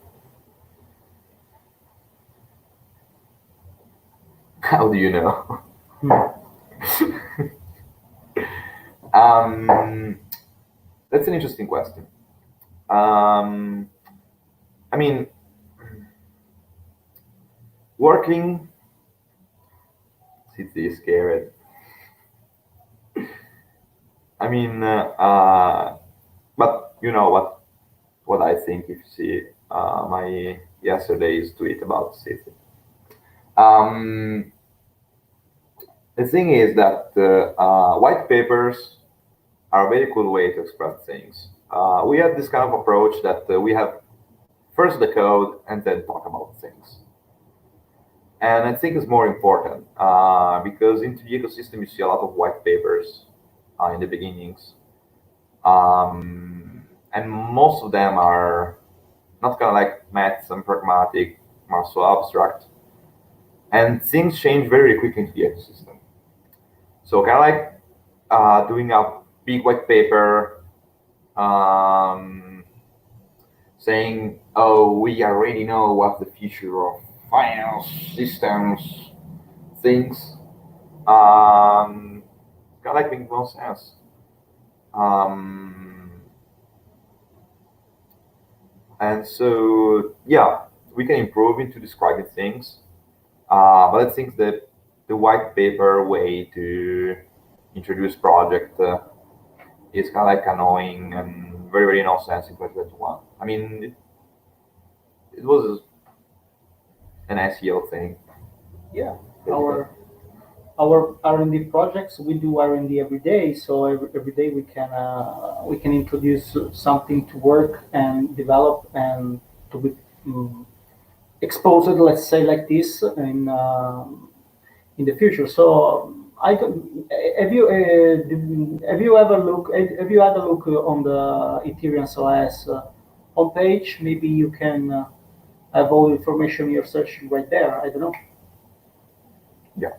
how do you know? That's an interesting question. I mean, working, city is scared. I mean, but you know what I think if you see my yesterday's tweet about city. The thing is that white papers are a very cool way to express things. We have this kind of approach that we have first the code and then talk about things. And I think it's more important because into the ecosystem you see a lot of white papers in the beginnings. And most of them are not kind of like maths and pragmatic, more so abstract. And things change very quickly into the ecosystem. So kind of like doing a big white paper saying, oh, we already know what the future of finance systems things kind of like makes no sense. And so, yeah, we can improve into describing things. But I think that the white paper way to introduce project is kind of like annoying and very, very nonsense in 2021. I mean, it was an SEO thing. Yeah, our R&D projects, we do R&D every day, so every day we can introduce something to work and develop and to be exposed, let's say like this, in the future. So I don't, have you ever have you had a look on the Ethereum OS homepage? Maybe you can have all the information you're searching right there. I don't know. Yeah.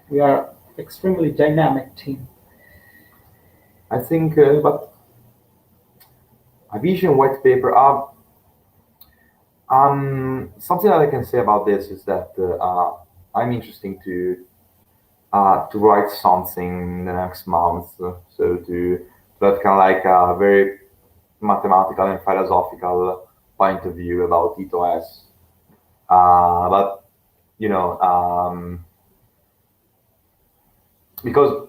We are extremely dynamic team. I think, but a vision white paper. Something that I can say about this is that I'm interested to write something in the next month. So to have kind of like a very mathematical and philosophical point of view about EthOS. But you know, because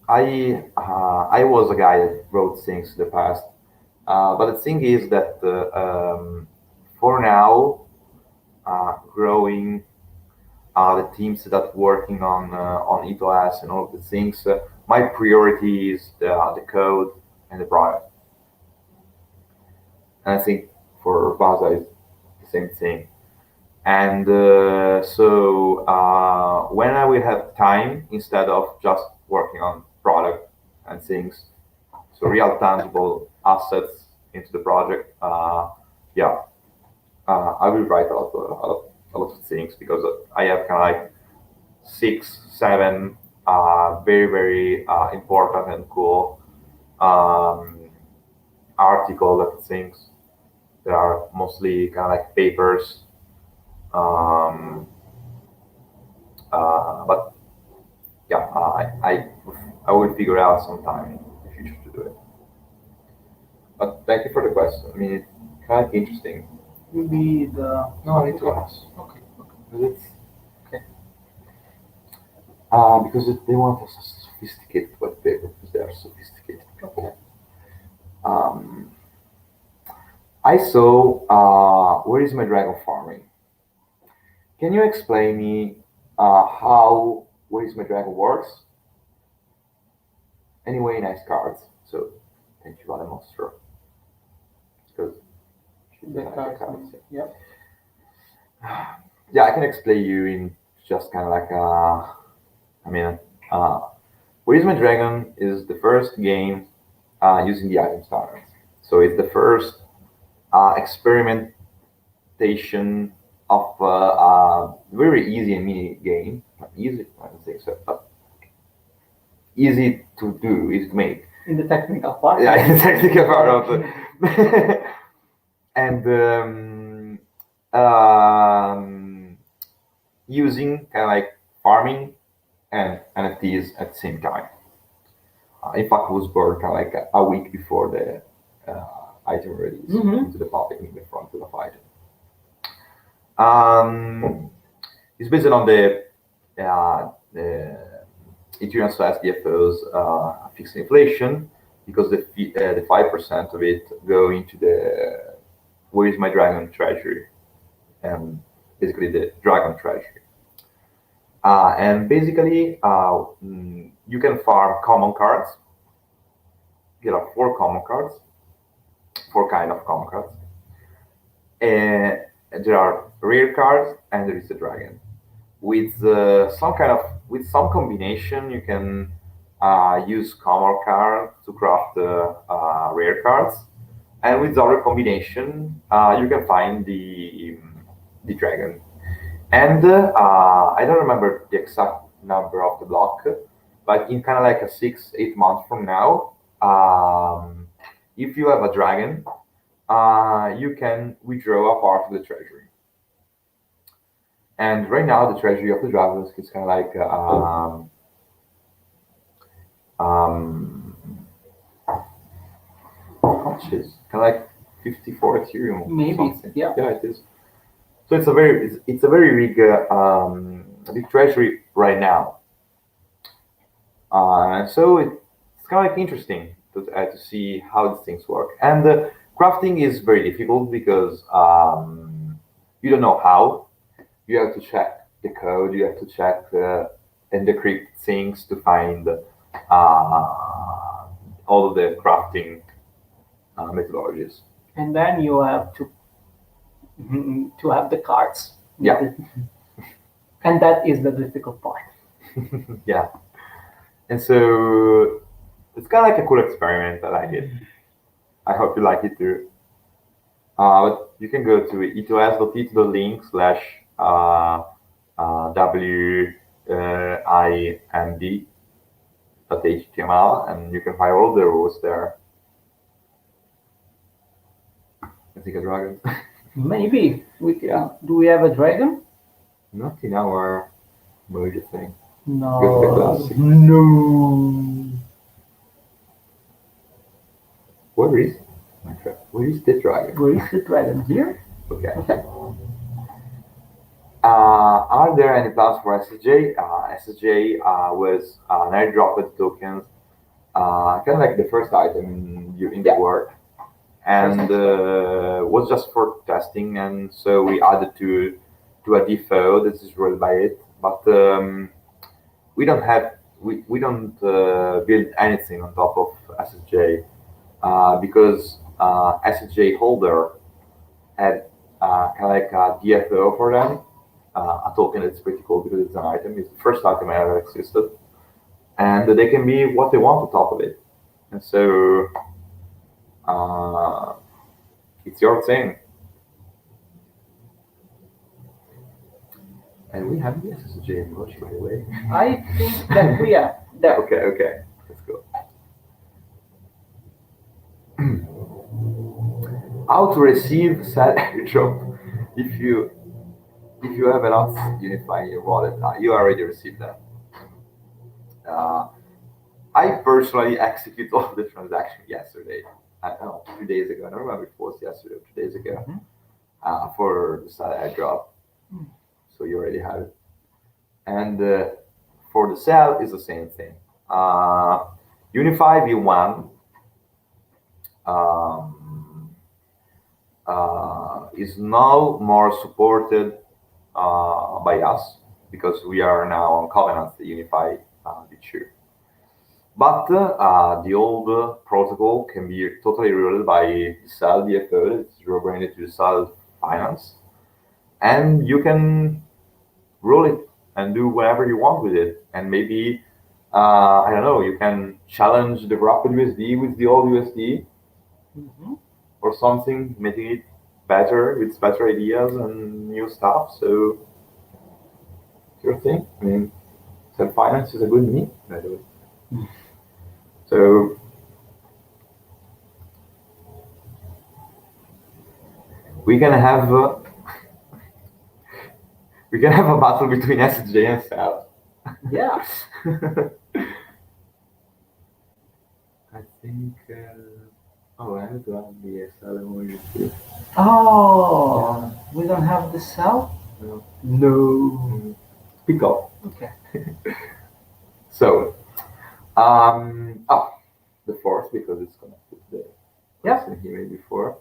I was a guy that wrote things in the past, but the thing is that for now, growing the teams that working on EthOS and all of the things. My priority is the code and the product. And I think for Vaza is the same thing. And when I will have time, instead of just working on product and things, so real tangible assets into the project, I will write a lot of things, because I have kind of like 6, 7 very, very important and cool articles and things that are mostly kind of like papers. But yeah, I will figure out some time in the future to do it. But thank you for the question. I mean, it's kind of interesting. Maybe the No, I need to ask. okay. Because it's Okay. because they want a sophisticated white paper, because they are sophisticated people. I saw where is my dragon farming? Can you explain me how where is my dragon works? Anyway, nice cards. So thank you, Vale Monstro. Because The cards. Yeah. yeah, I can explain you in just kind of like Where is My Dragon is the first game using the item stars. So it's the first experimentation of a very easy and mini game. Not easy, I don't think so, but easy to do, easy to make. In the technical part. Yeah, in the technical part of it. And using kind of like farming and NFTs at the same time. In fact, it was born kind of like a week before the item release into the public, in the front of the item. It's based on the Ethereum slash DFO's fixed inflation, because the 5% of it go into the Where is My Dragon treasury, and basically the Dragon treasury. And basically, you can farm common cards. There are 4 common cards, 4 kind of common cards. And there are rare cards, and there is the dragon. With some combination, you can use common cards to craft rare cards, and with other combination, you can find the dragon. And I don't remember the exact number of the block, but in kind of like a 6-8 months from now, if you have a dragon, you can withdraw a part of the treasury. And right now, the treasury of the dragons is kind of like how much is kind of like 54 Ethereum? Maybe, something. yeah. Yeah, it is. So it's a very big treasury right now. So it's kind of like interesting to see how these things work. And crafting is very difficult, because you don't know how. You have to check the code. You have to check and decrypt things to find all of the crafting methodologies. And then you have to have the cards. Yeah. And that is the difficult part. Yeah. And so it's kind of like a cool experiment. I like it. I hope you like it too. But you can go to ethos.it/WIMD.html, and you can find all the rules there. I think a dragon. Maybe we can. Yeah. Do we have a dragon? Not in our merge thing. No. Go to the classic. No. Where is the dragon? Where is the dragon? Here? Okay. Okay. Are there any plans for SSJ? SSJ was an airdropped tokens, kind of like the first item in the world, and was just for testing, and so we added to to a default that is ruled by it, but we don't have we don't build anything on top of SSJ because SSJ holder had kind of like a DFO for them, a token that's pretty cool because it's an item. It's the first item I ever existed, and they can be what they want on top of it, and so it's your thing. And we have the SSJ emoji, by the way. I think that we are there. Okay, let's go. How to receive sad airdrop if you have enough Unify in your wallet. You already received that. I personally executed all the transactions yesterday. I don't know, 2 days ago. I don't remember if it was yesterday or 2 days ago. For the sad airdrop. So you already have it. And for the sell is the same thing. Unify V1 is now more supported by us because we are now on Covenant, the Unify V2. But the old protocol can be totally ruled by the SAL DFO, it's rebranded to the SAL Finance, and you can rule it and do whatever you want with it. And maybe, I don't know, you can challenge the Rapid USD with the old USD or something, making it better with better ideas and new stuff. So, it's your thing. I mean, self-finance is a good meme, by the way. So, we can have a battle between SSJ and SAL. Yeah. I think. I have to have the SAL emoji too. Oh, we don't have the cell? No. Pick up. Okay. So, the fourth because it's connected to the question he made before.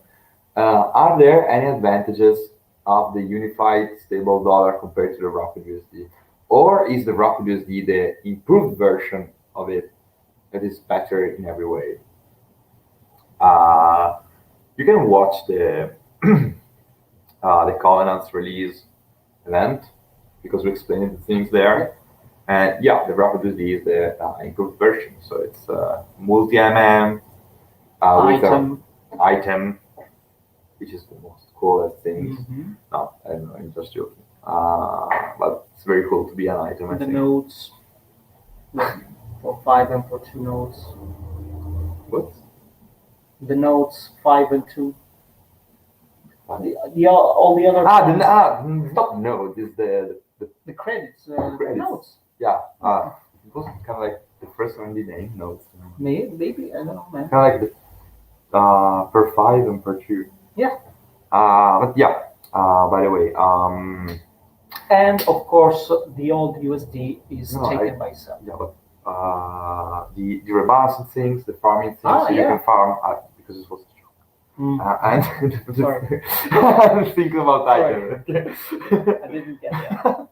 Are there any advantages of the unified stable dollar compared to the Rapid USD? Or is the Rapid USD the improved version of it that is better in every way? You can watch the Covenant's release event because we explained the things there. And yeah, the Rapid USD is the improved version. So it's multi-MM with an item, which is the most coolest thing. No, I don't know, I'm just joking. But it's very cool to be an item. The nodes for 5 and for 2 nodes. What? The nodes 5 and 2. All the other. Not nodes. Is the credits. credits. Nodes. Yeah. It was kind of like the first one, the name nodes. Maybe I don't know, man. Kind of like the per 5 and per 2. Yeah. But yeah. By the way, and of course the old USD is taken by SAL. Yeah, but the rebalancing things, the farming things, so you can farm because it was a joke. And Sorry. I'm thinking about that. I didn't get it.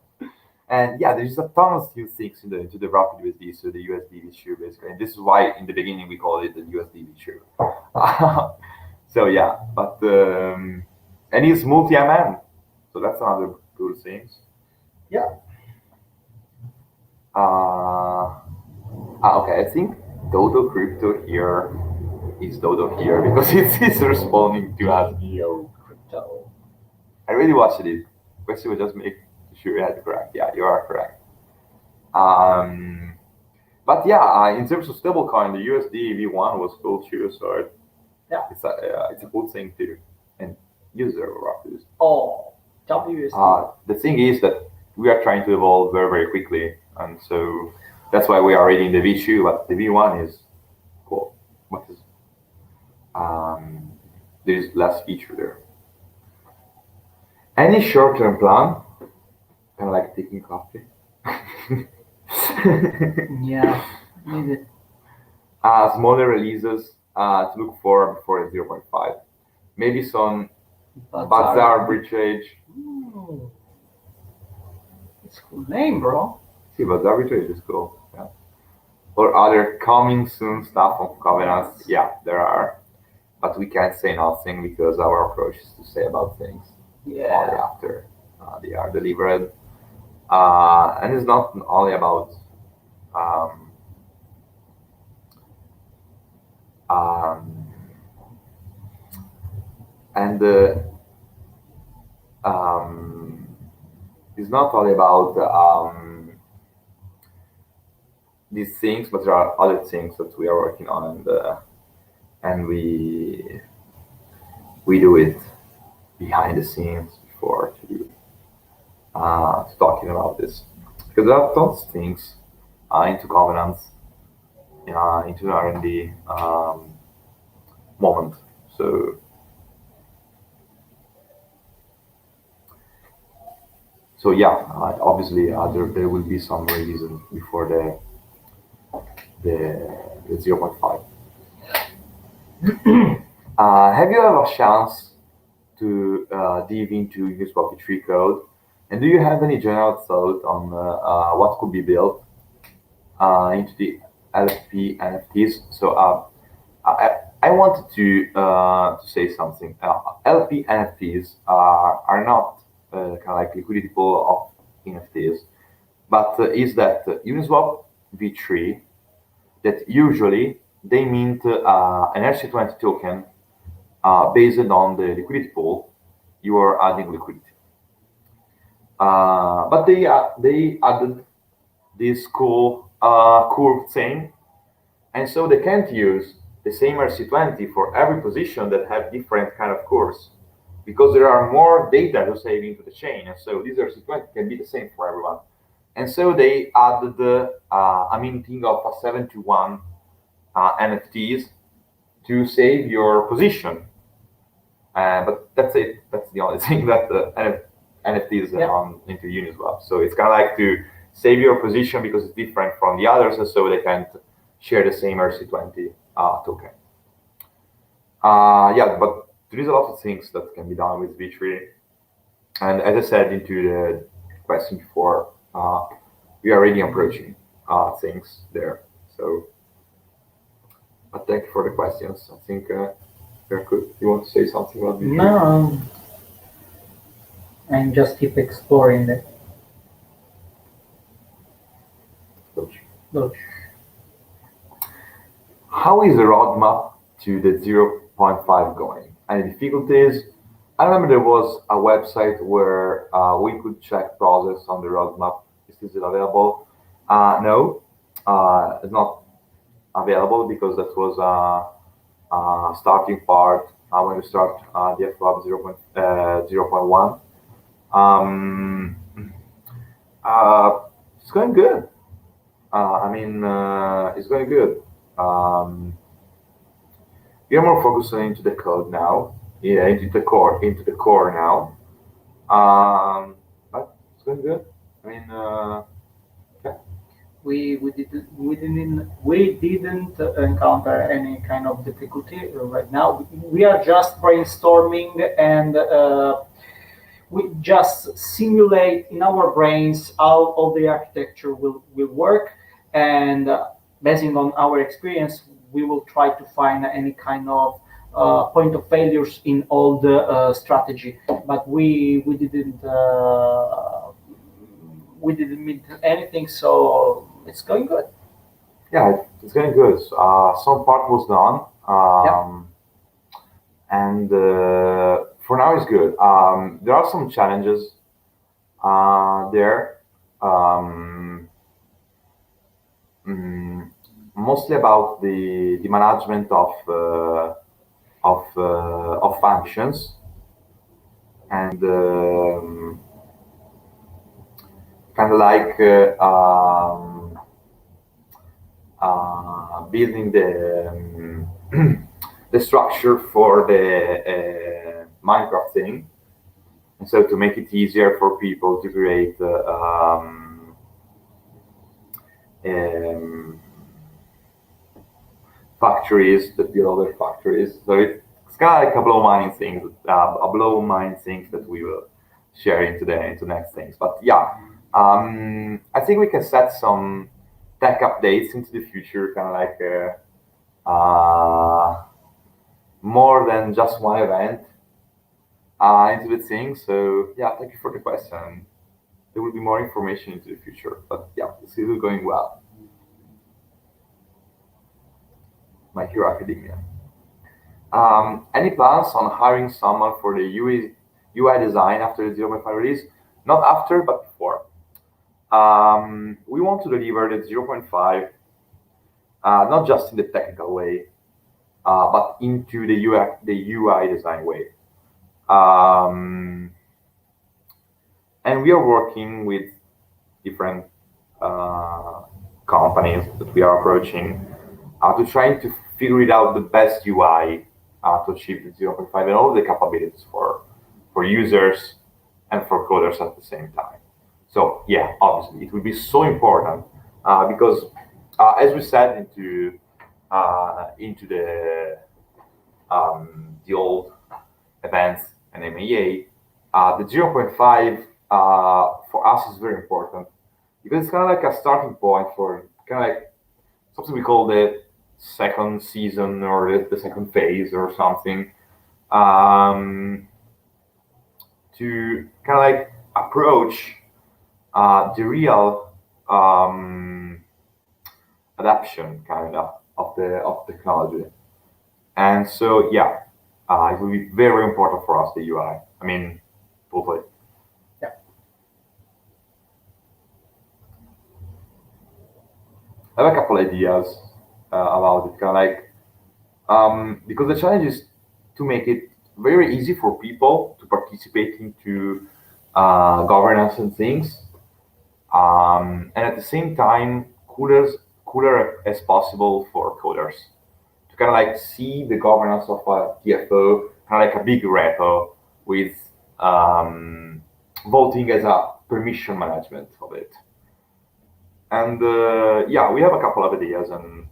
And yeah, there's a ton of new things into the Rapid USD, so the USD V2 basically. And this is why in the beginning we called it the USD V2. So yeah, but and it's multi-MM, so that's another good thing. Yeah. Okay, I think Dodo Crypto here is Dodo here because it's responding to us. Yo, crypto. I really watched it. Question was just make sure you had it correct. Yeah, you are correct. But yeah, in terms of stablecoin, the USD V1 was cool too. So it's a cool thing too, and user Rapid. Oh, WSD. The thing is that we are trying to evolve very, very quickly, and so that's why we are already in the V2, but the V1 is cool. What is there's less feature there. Any short-term plan? Kind of like taking coffee. Yeah, maybe. Smaller releases to look for before 0.5. Maybe some Bazaar bridge age. It's a cool name, bro. See, but arbitrage is cool. Yeah. Or other coming soon stuff on covenants. Yeah, there are. But we can't say nothing because our approach is to say about things only Yeah. after they are delivered. And it's not only about um, um, and um, it's not only about these things, but there are other things that we are working on, and we do it behind the scenes before to talking about this, because there are tons of things into governance, into R&D moment. So yeah, obviously there will be some reason before the 0.5. Have you had a chance to dive into Uniswap v3 code? And do you have any general thought on what could be built into the LP NFTs? So I wanted to say something. LP NFTs are not kind of like liquidity pool of NFTs, but is that Uniswap v3 that usually they mint an RC20 token based on the liquidity pool you are adding liquidity. But they added this cool curve thing, and so they can't use the same RC20 for every position that have different kind of curves, because there are more data to save into the chain, and so this RC20 can be the same for everyone. And so they added a minting of a 7-to-1 NFTs to save your position. But that's it. That's the only thing that the NFTs on into Uniswap. So it's kind of like to save your position because it's different from the others, and so they can't share the same RC20 token. Yeah, but there is a lot of things that can be done with V3. And as I said into the question before, we are already approaching things there. So, but thank you for the questions. I think you want to say something about V3? No, and just keep exploring it. Look. How is the roadmap to the 0.5 going? Any difficulties? I remember there was a website where we could check progress on the roadmap. Is this available? No, it's not available because that was a starting part when we start the FLab 0.1. It's going good. It's going good. We are more focused into the code now, into the core now. But it's going good. Yeah. We didn't encounter any kind of difficulty right now. We are just brainstorming, and we just simulate in our brains how all the architecture will work, and based on our experience, we will try to find any kind of point of failures in all the strategy. But we didn't meet anything, so it's going good. Yeah, it's going good. Some part was done, and for now it's good. There are some challenges there, mostly about the management of functions, and kind of like building the the structure for the Minecraft thing, and so to make it easier for people to create factories that build other factories. So it's kind of like a blow mining thing that we will share into next things. But yeah, I think we can set some tech updates into the future, kind of like more than just one event into the thing. So yeah, thank you for the question. There will be more information into the future, but yeah, it's still going well. My Hero Academia. Any plans on hiring someone for the UI design after the 0.5 release? Not after, but before. We want to deliver the 0.5 not just in the technical way, but into the UI design way. And we are working with different companies that we are approaching to trying to figure it out the best UI to achieve the 0.5 and all the capabilities for users and for coders at the same time. So yeah, obviously it will be so important because as we said into the old events and MAA, the 0.5 for us is very important because it's kind of like a starting point for kind of like something we call the second season or the second phase or something to kind of like approach the real adaptation kind of the technology. And so yeah, it will be very important for us, the UI. I mean, totally. Yeah. I have a couple ideas about it, kind of like because the challenge is to make it very easy for people to participate into governance and things, and at the same time, cooler as possible for coders to kind of like see the governance of a TFO, kind of like a big repo with voting as a permission management of it. And yeah, we have a couple of ideas, and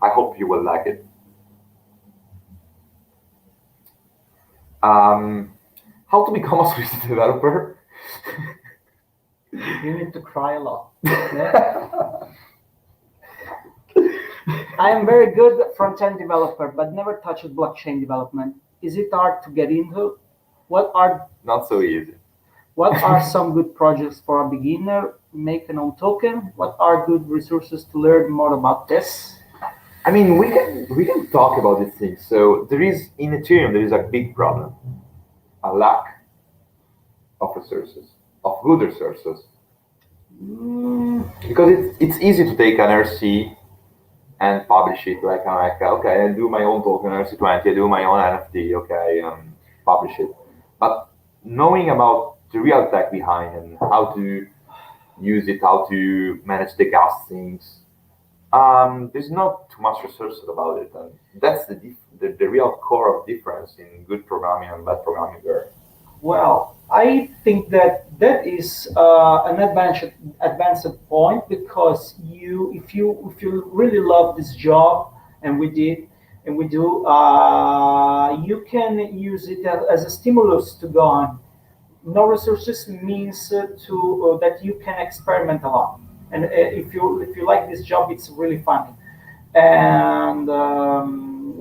I hope you will like it. How to become a Solidity developer? You need to cry a lot. Yeah? I am very good front-end developer, but never touched blockchain development. Is it hard to get into? Not so easy. What are some good projects for a beginner? Make an own token. What are good resources to learn more about this? I mean, we can talk about these things. So there is in Ethereum there is a big problem, a lack of resources, of good resources, because it's easy to take an RC and publish it like I'm like okay, I do my own token RC20, I do my own NFT, okay, publish it. But knowing about the real tech behind and how to use it, how to manage the gas things, there's not too much research about it, and that's the real core of difference in good programming and bad programming there. Well, I think that is an advanced point because if you really love this job, and we do, you can use it as a stimulus to go on. No resources means that you can experiment a lot, and if you like this job, it's really fun, and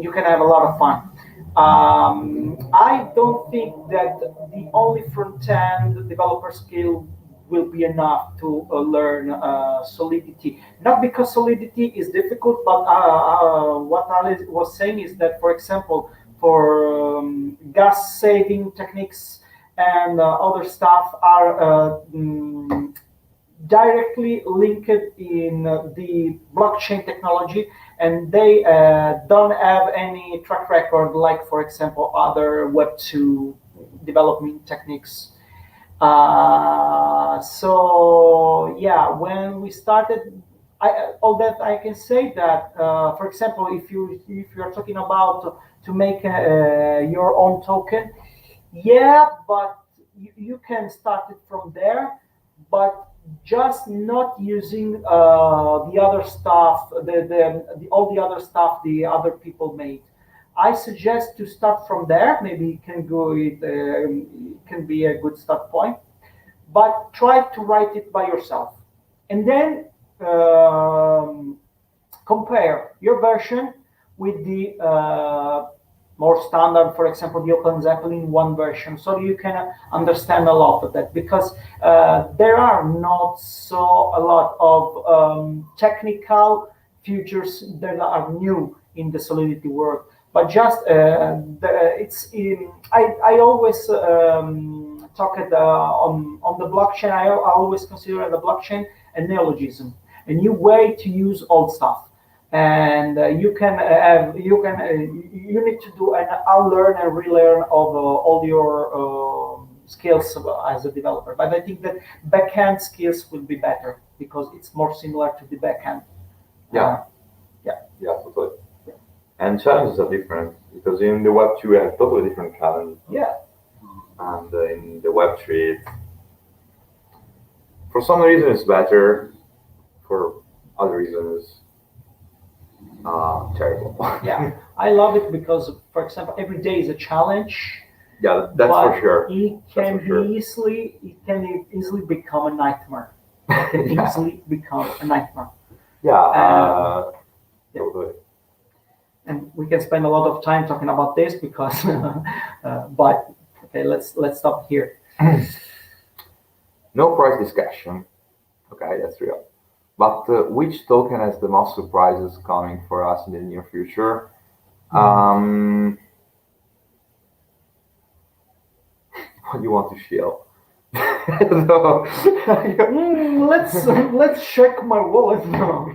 you can have a lot of fun. I don't think that the only front-end developer skill will be enough to learn Solidity. Not because Solidity is difficult, but what Ali was saying is that, for example, for gas saving techniques and other stuff are directly linked in the blockchain technology, and they don't have any track record like, for example, other Web2 development techniques. So yeah, when we started, all that I can say that, for example, if you are talking about to make your own token, yeah, but you can start it from there, but just not using the other stuff, all the other stuff the other people made. I suggest to start from there. Maybe it can go. It can be a good start point. but try to write it by yourself, and then compare your version with the more standard, for example, the Open Zeppelin 1 version, so you can understand a lot of that, because there are not so a lot of technical features that are new in the Solidity world, but just I always talked on the blockchain. I always consider the blockchain a neologism, a new way to use old stuff. And you need to do an unlearn and relearn of all your skills as a developer. But I think that backend skills will be better because it's more similar to the backend. Yeah. Yeah. Yeah, totally. Yeah. And challenges are different because in the Web 2 we have totally different challenge. Yeah. And in the Web 3, for some reason it's better. For other reasons, terrible. Yeah, I love it because, for example, every day is a challenge. Yeah, that's for sure. It can easily become a nightmare. It can easily become a nightmare. Yeah, totally. And we can spend a lot of time talking about this because, but okay, let's stop here. No price discussion. Okay, that's real. But which token has the most surprises coming for us in the near future? What do you want to shield? I don't know. Let's check my wallet now.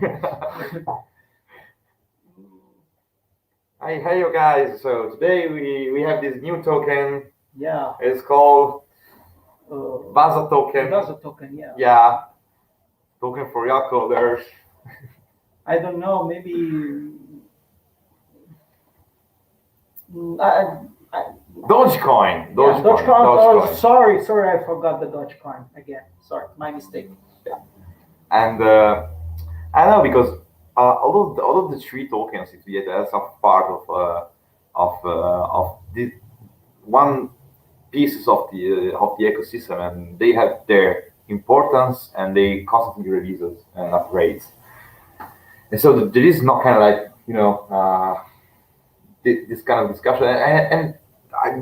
Hey, you guys. So today we have this new token. Yeah. It's called Vaza token. Vaza token, yeah. Yeah. Token for yacht holders. I don't know, maybe Dogecoin. Dogecoin. Oh, sorry, I forgot the Dogecoin again. Sorry, my mistake. Yeah. And I don't know, because all of the three tokens in EthOS are part of the one pieces of the ecosystem, and they have their importance, and they constantly releases and upgrades. And so there is not kind of like this kind of discussion, and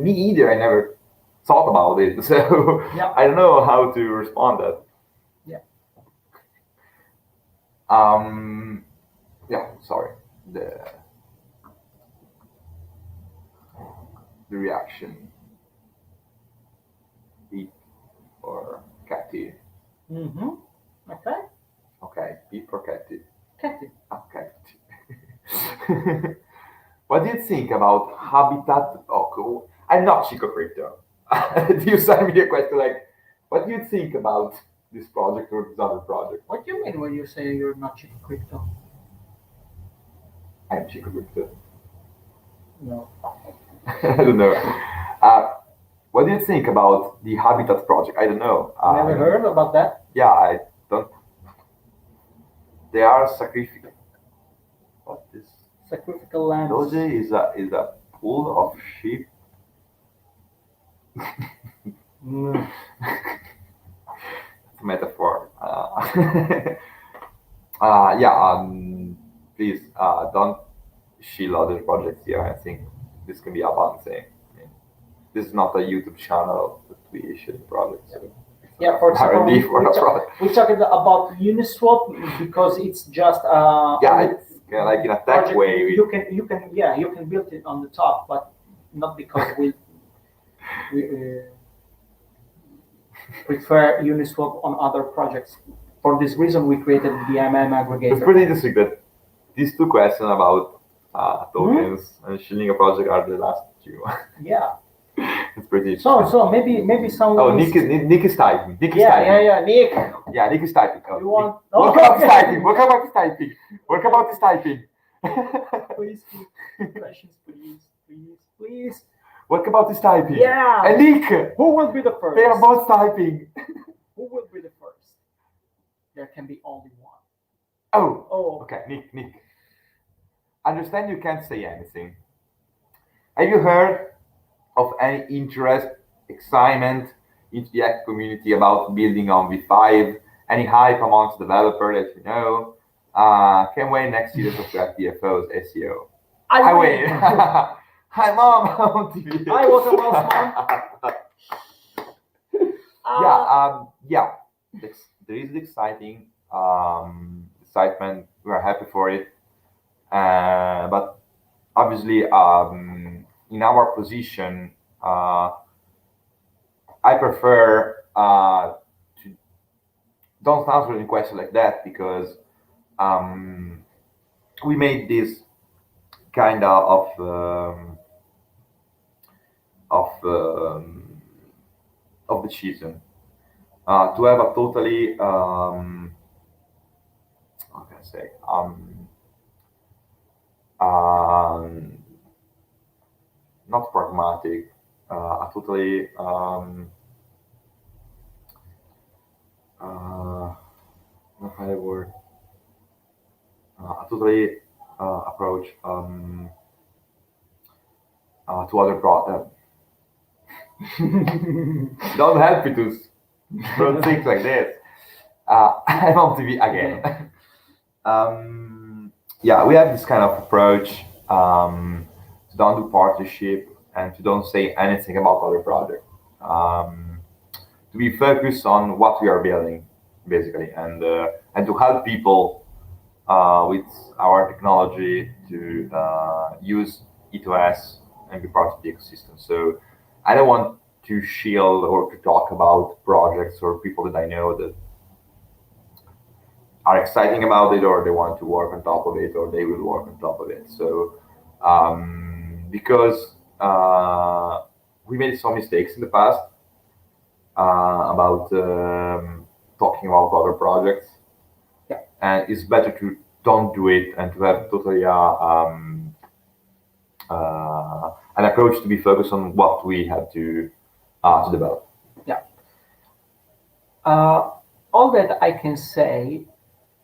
me either. I never thought about it, so yeah. I don't know how to respond to that. Yeah. Yeah. Sorry. The reaction. Beep or Catty. Mm-hmm. Okay. Okay. Beep or Catty. Catty. Okay. What do you think about Habitat? Oh, cool. I'm not Chico Crypto. You sent me a question like, what do you think about this project or this other project? What do you mean when you say you're not Chico Crypto? I'm Chico Crypto. No. I don't know. What do you think about the Habitat project? I don't know. Never heard about that? Yeah, I don't. They are sacrificial. What is? Sacrificial lands. Doge is a pool of sheep. It's a metaphor. Yeah. Please don't shield other projects here. I think this can be a bad thing. I mean, this is not a YouTube channel that we shield projects. So yeah, for example, we talked about Uniswap because it's just it's like in a tech way. You can build it on the top, but not because we prefer Uniswap on other projects. For this reason, we created the MM aggregator. It's pretty interesting that these two questions about tokens and shielding a project are the last two. Yeah. It's pretty. So maybe someone. Oh, Nick is typing. Nick. Nick. Yeah, Nick is typing. Oh, you want? What about this typing? What about this typing? Please, questions, please. What about this typing? Yeah. And Nick. Who will be the first? They are both typing. Who will be the first? There can be only one. Oh. Okay, Nick. Understand you can't say anything. Have you heard of any interest, excitement into the Ec community about building on V5. Any hype amongst developers that you know? Can't wait next series of React DFO's SEO. I win. Hi, mom. Hi, welcome, mom. Yeah. There is the exciting excitement. We are happy for it, but obviously, in our position, I prefer to don't answer any question like that because we made this kind of decision to have a totally how can I say not pragmatic, a totally not find a word, a totally approach to other products. Don't help me to run things like this. I'm on TV again. Yeah, we have this kind of approach to don't do partnership and to don't say anything about other projects. To be focused on what we are building, basically, and to help people with our technology to use EthOS and be part of the ecosystem. So I don't want to shield or to talk about projects or people that I know that are exciting about it or they want to work on top of it or they will work on top of it. So because we made some mistakes in the past about talking about other projects, and it's better to don't do it and to have totally an approach to be focused on what we have to develop. Yeah. All that I can say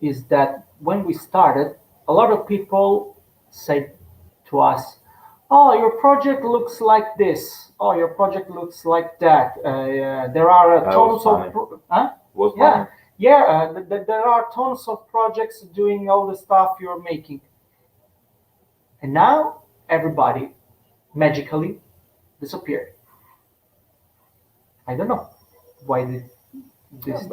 is that when we started, a lot of people said to us, "Oh, your project looks like this. Oh, your project looks like that. There are tons of there are tons of projects doing all the stuff you're making." And now everybody magically disappeared. I don't know why did this.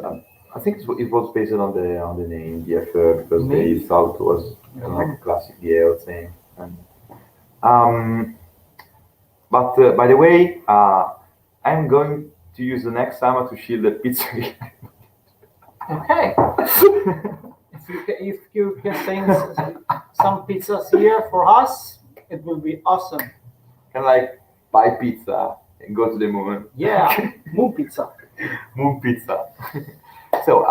I think it was based on the name DF because they thought it was like a classic DL thing. And, but by the way, I'm going to use the next summer to shield the pizza. Okay. if you can send some pizzas here for us, it will be awesome. Can like buy pizza and go to the moon. Yeah, moon pizza. Moon pizza. So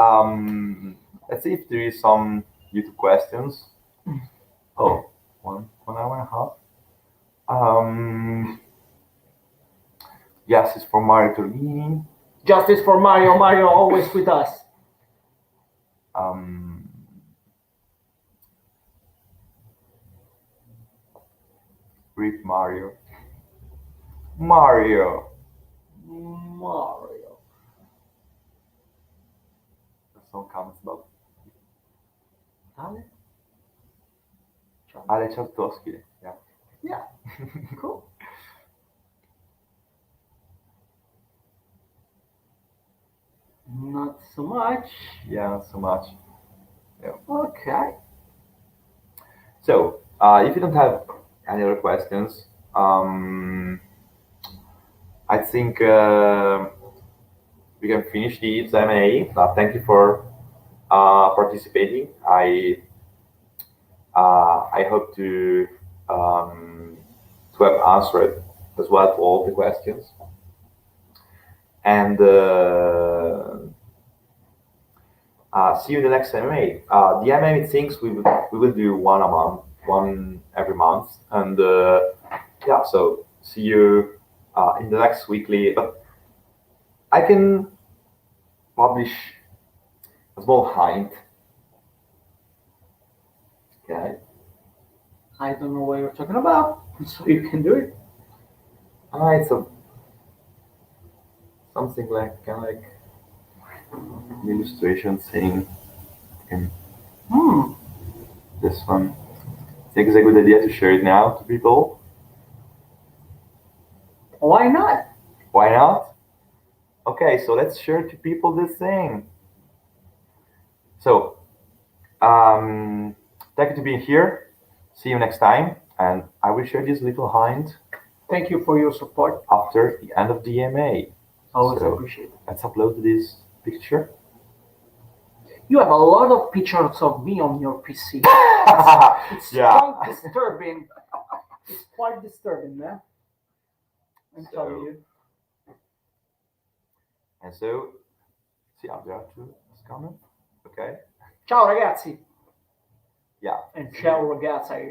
let's see if there is some YouTube questions. Oh, 1 hour and a half. Justice for Mario Turbini. Justice for Mario. Mario always with us. Rip Mario. Mario. Some comments about Ale Czartowski. Yeah. Cool. Not so much. Yeah, not so much. Yeah. Okay. So, if you don't have any other questions, I think we can finish the EthOS. Thank you for participating. I hope to have answered as well to all the questions. And see you in the next MMA. The MMA things we will do one a month, one every month, and yeah. So see you in the next weekly. But I can publish a small hint. Okay. I don't know what you're talking about, so you can do it. It's something like kind of like an illustration saying in this one. I think it's a good idea to share it now to people. Why not? Why not? Okay, so let's share to people this thing. So, thank you to being here. See you next time, and I will share this little hind Thank you for your support. after the end of the EMA. Always So, appreciate it. let's upload this picture. You have a lot of pictures of me on your PC. It's Yeah. quite disturbing. It's quite disturbing, man. I'm telling you. And so, see up there too, this comment. Okay. Ciao ragazzi. Yeah. And ciao ragazzi.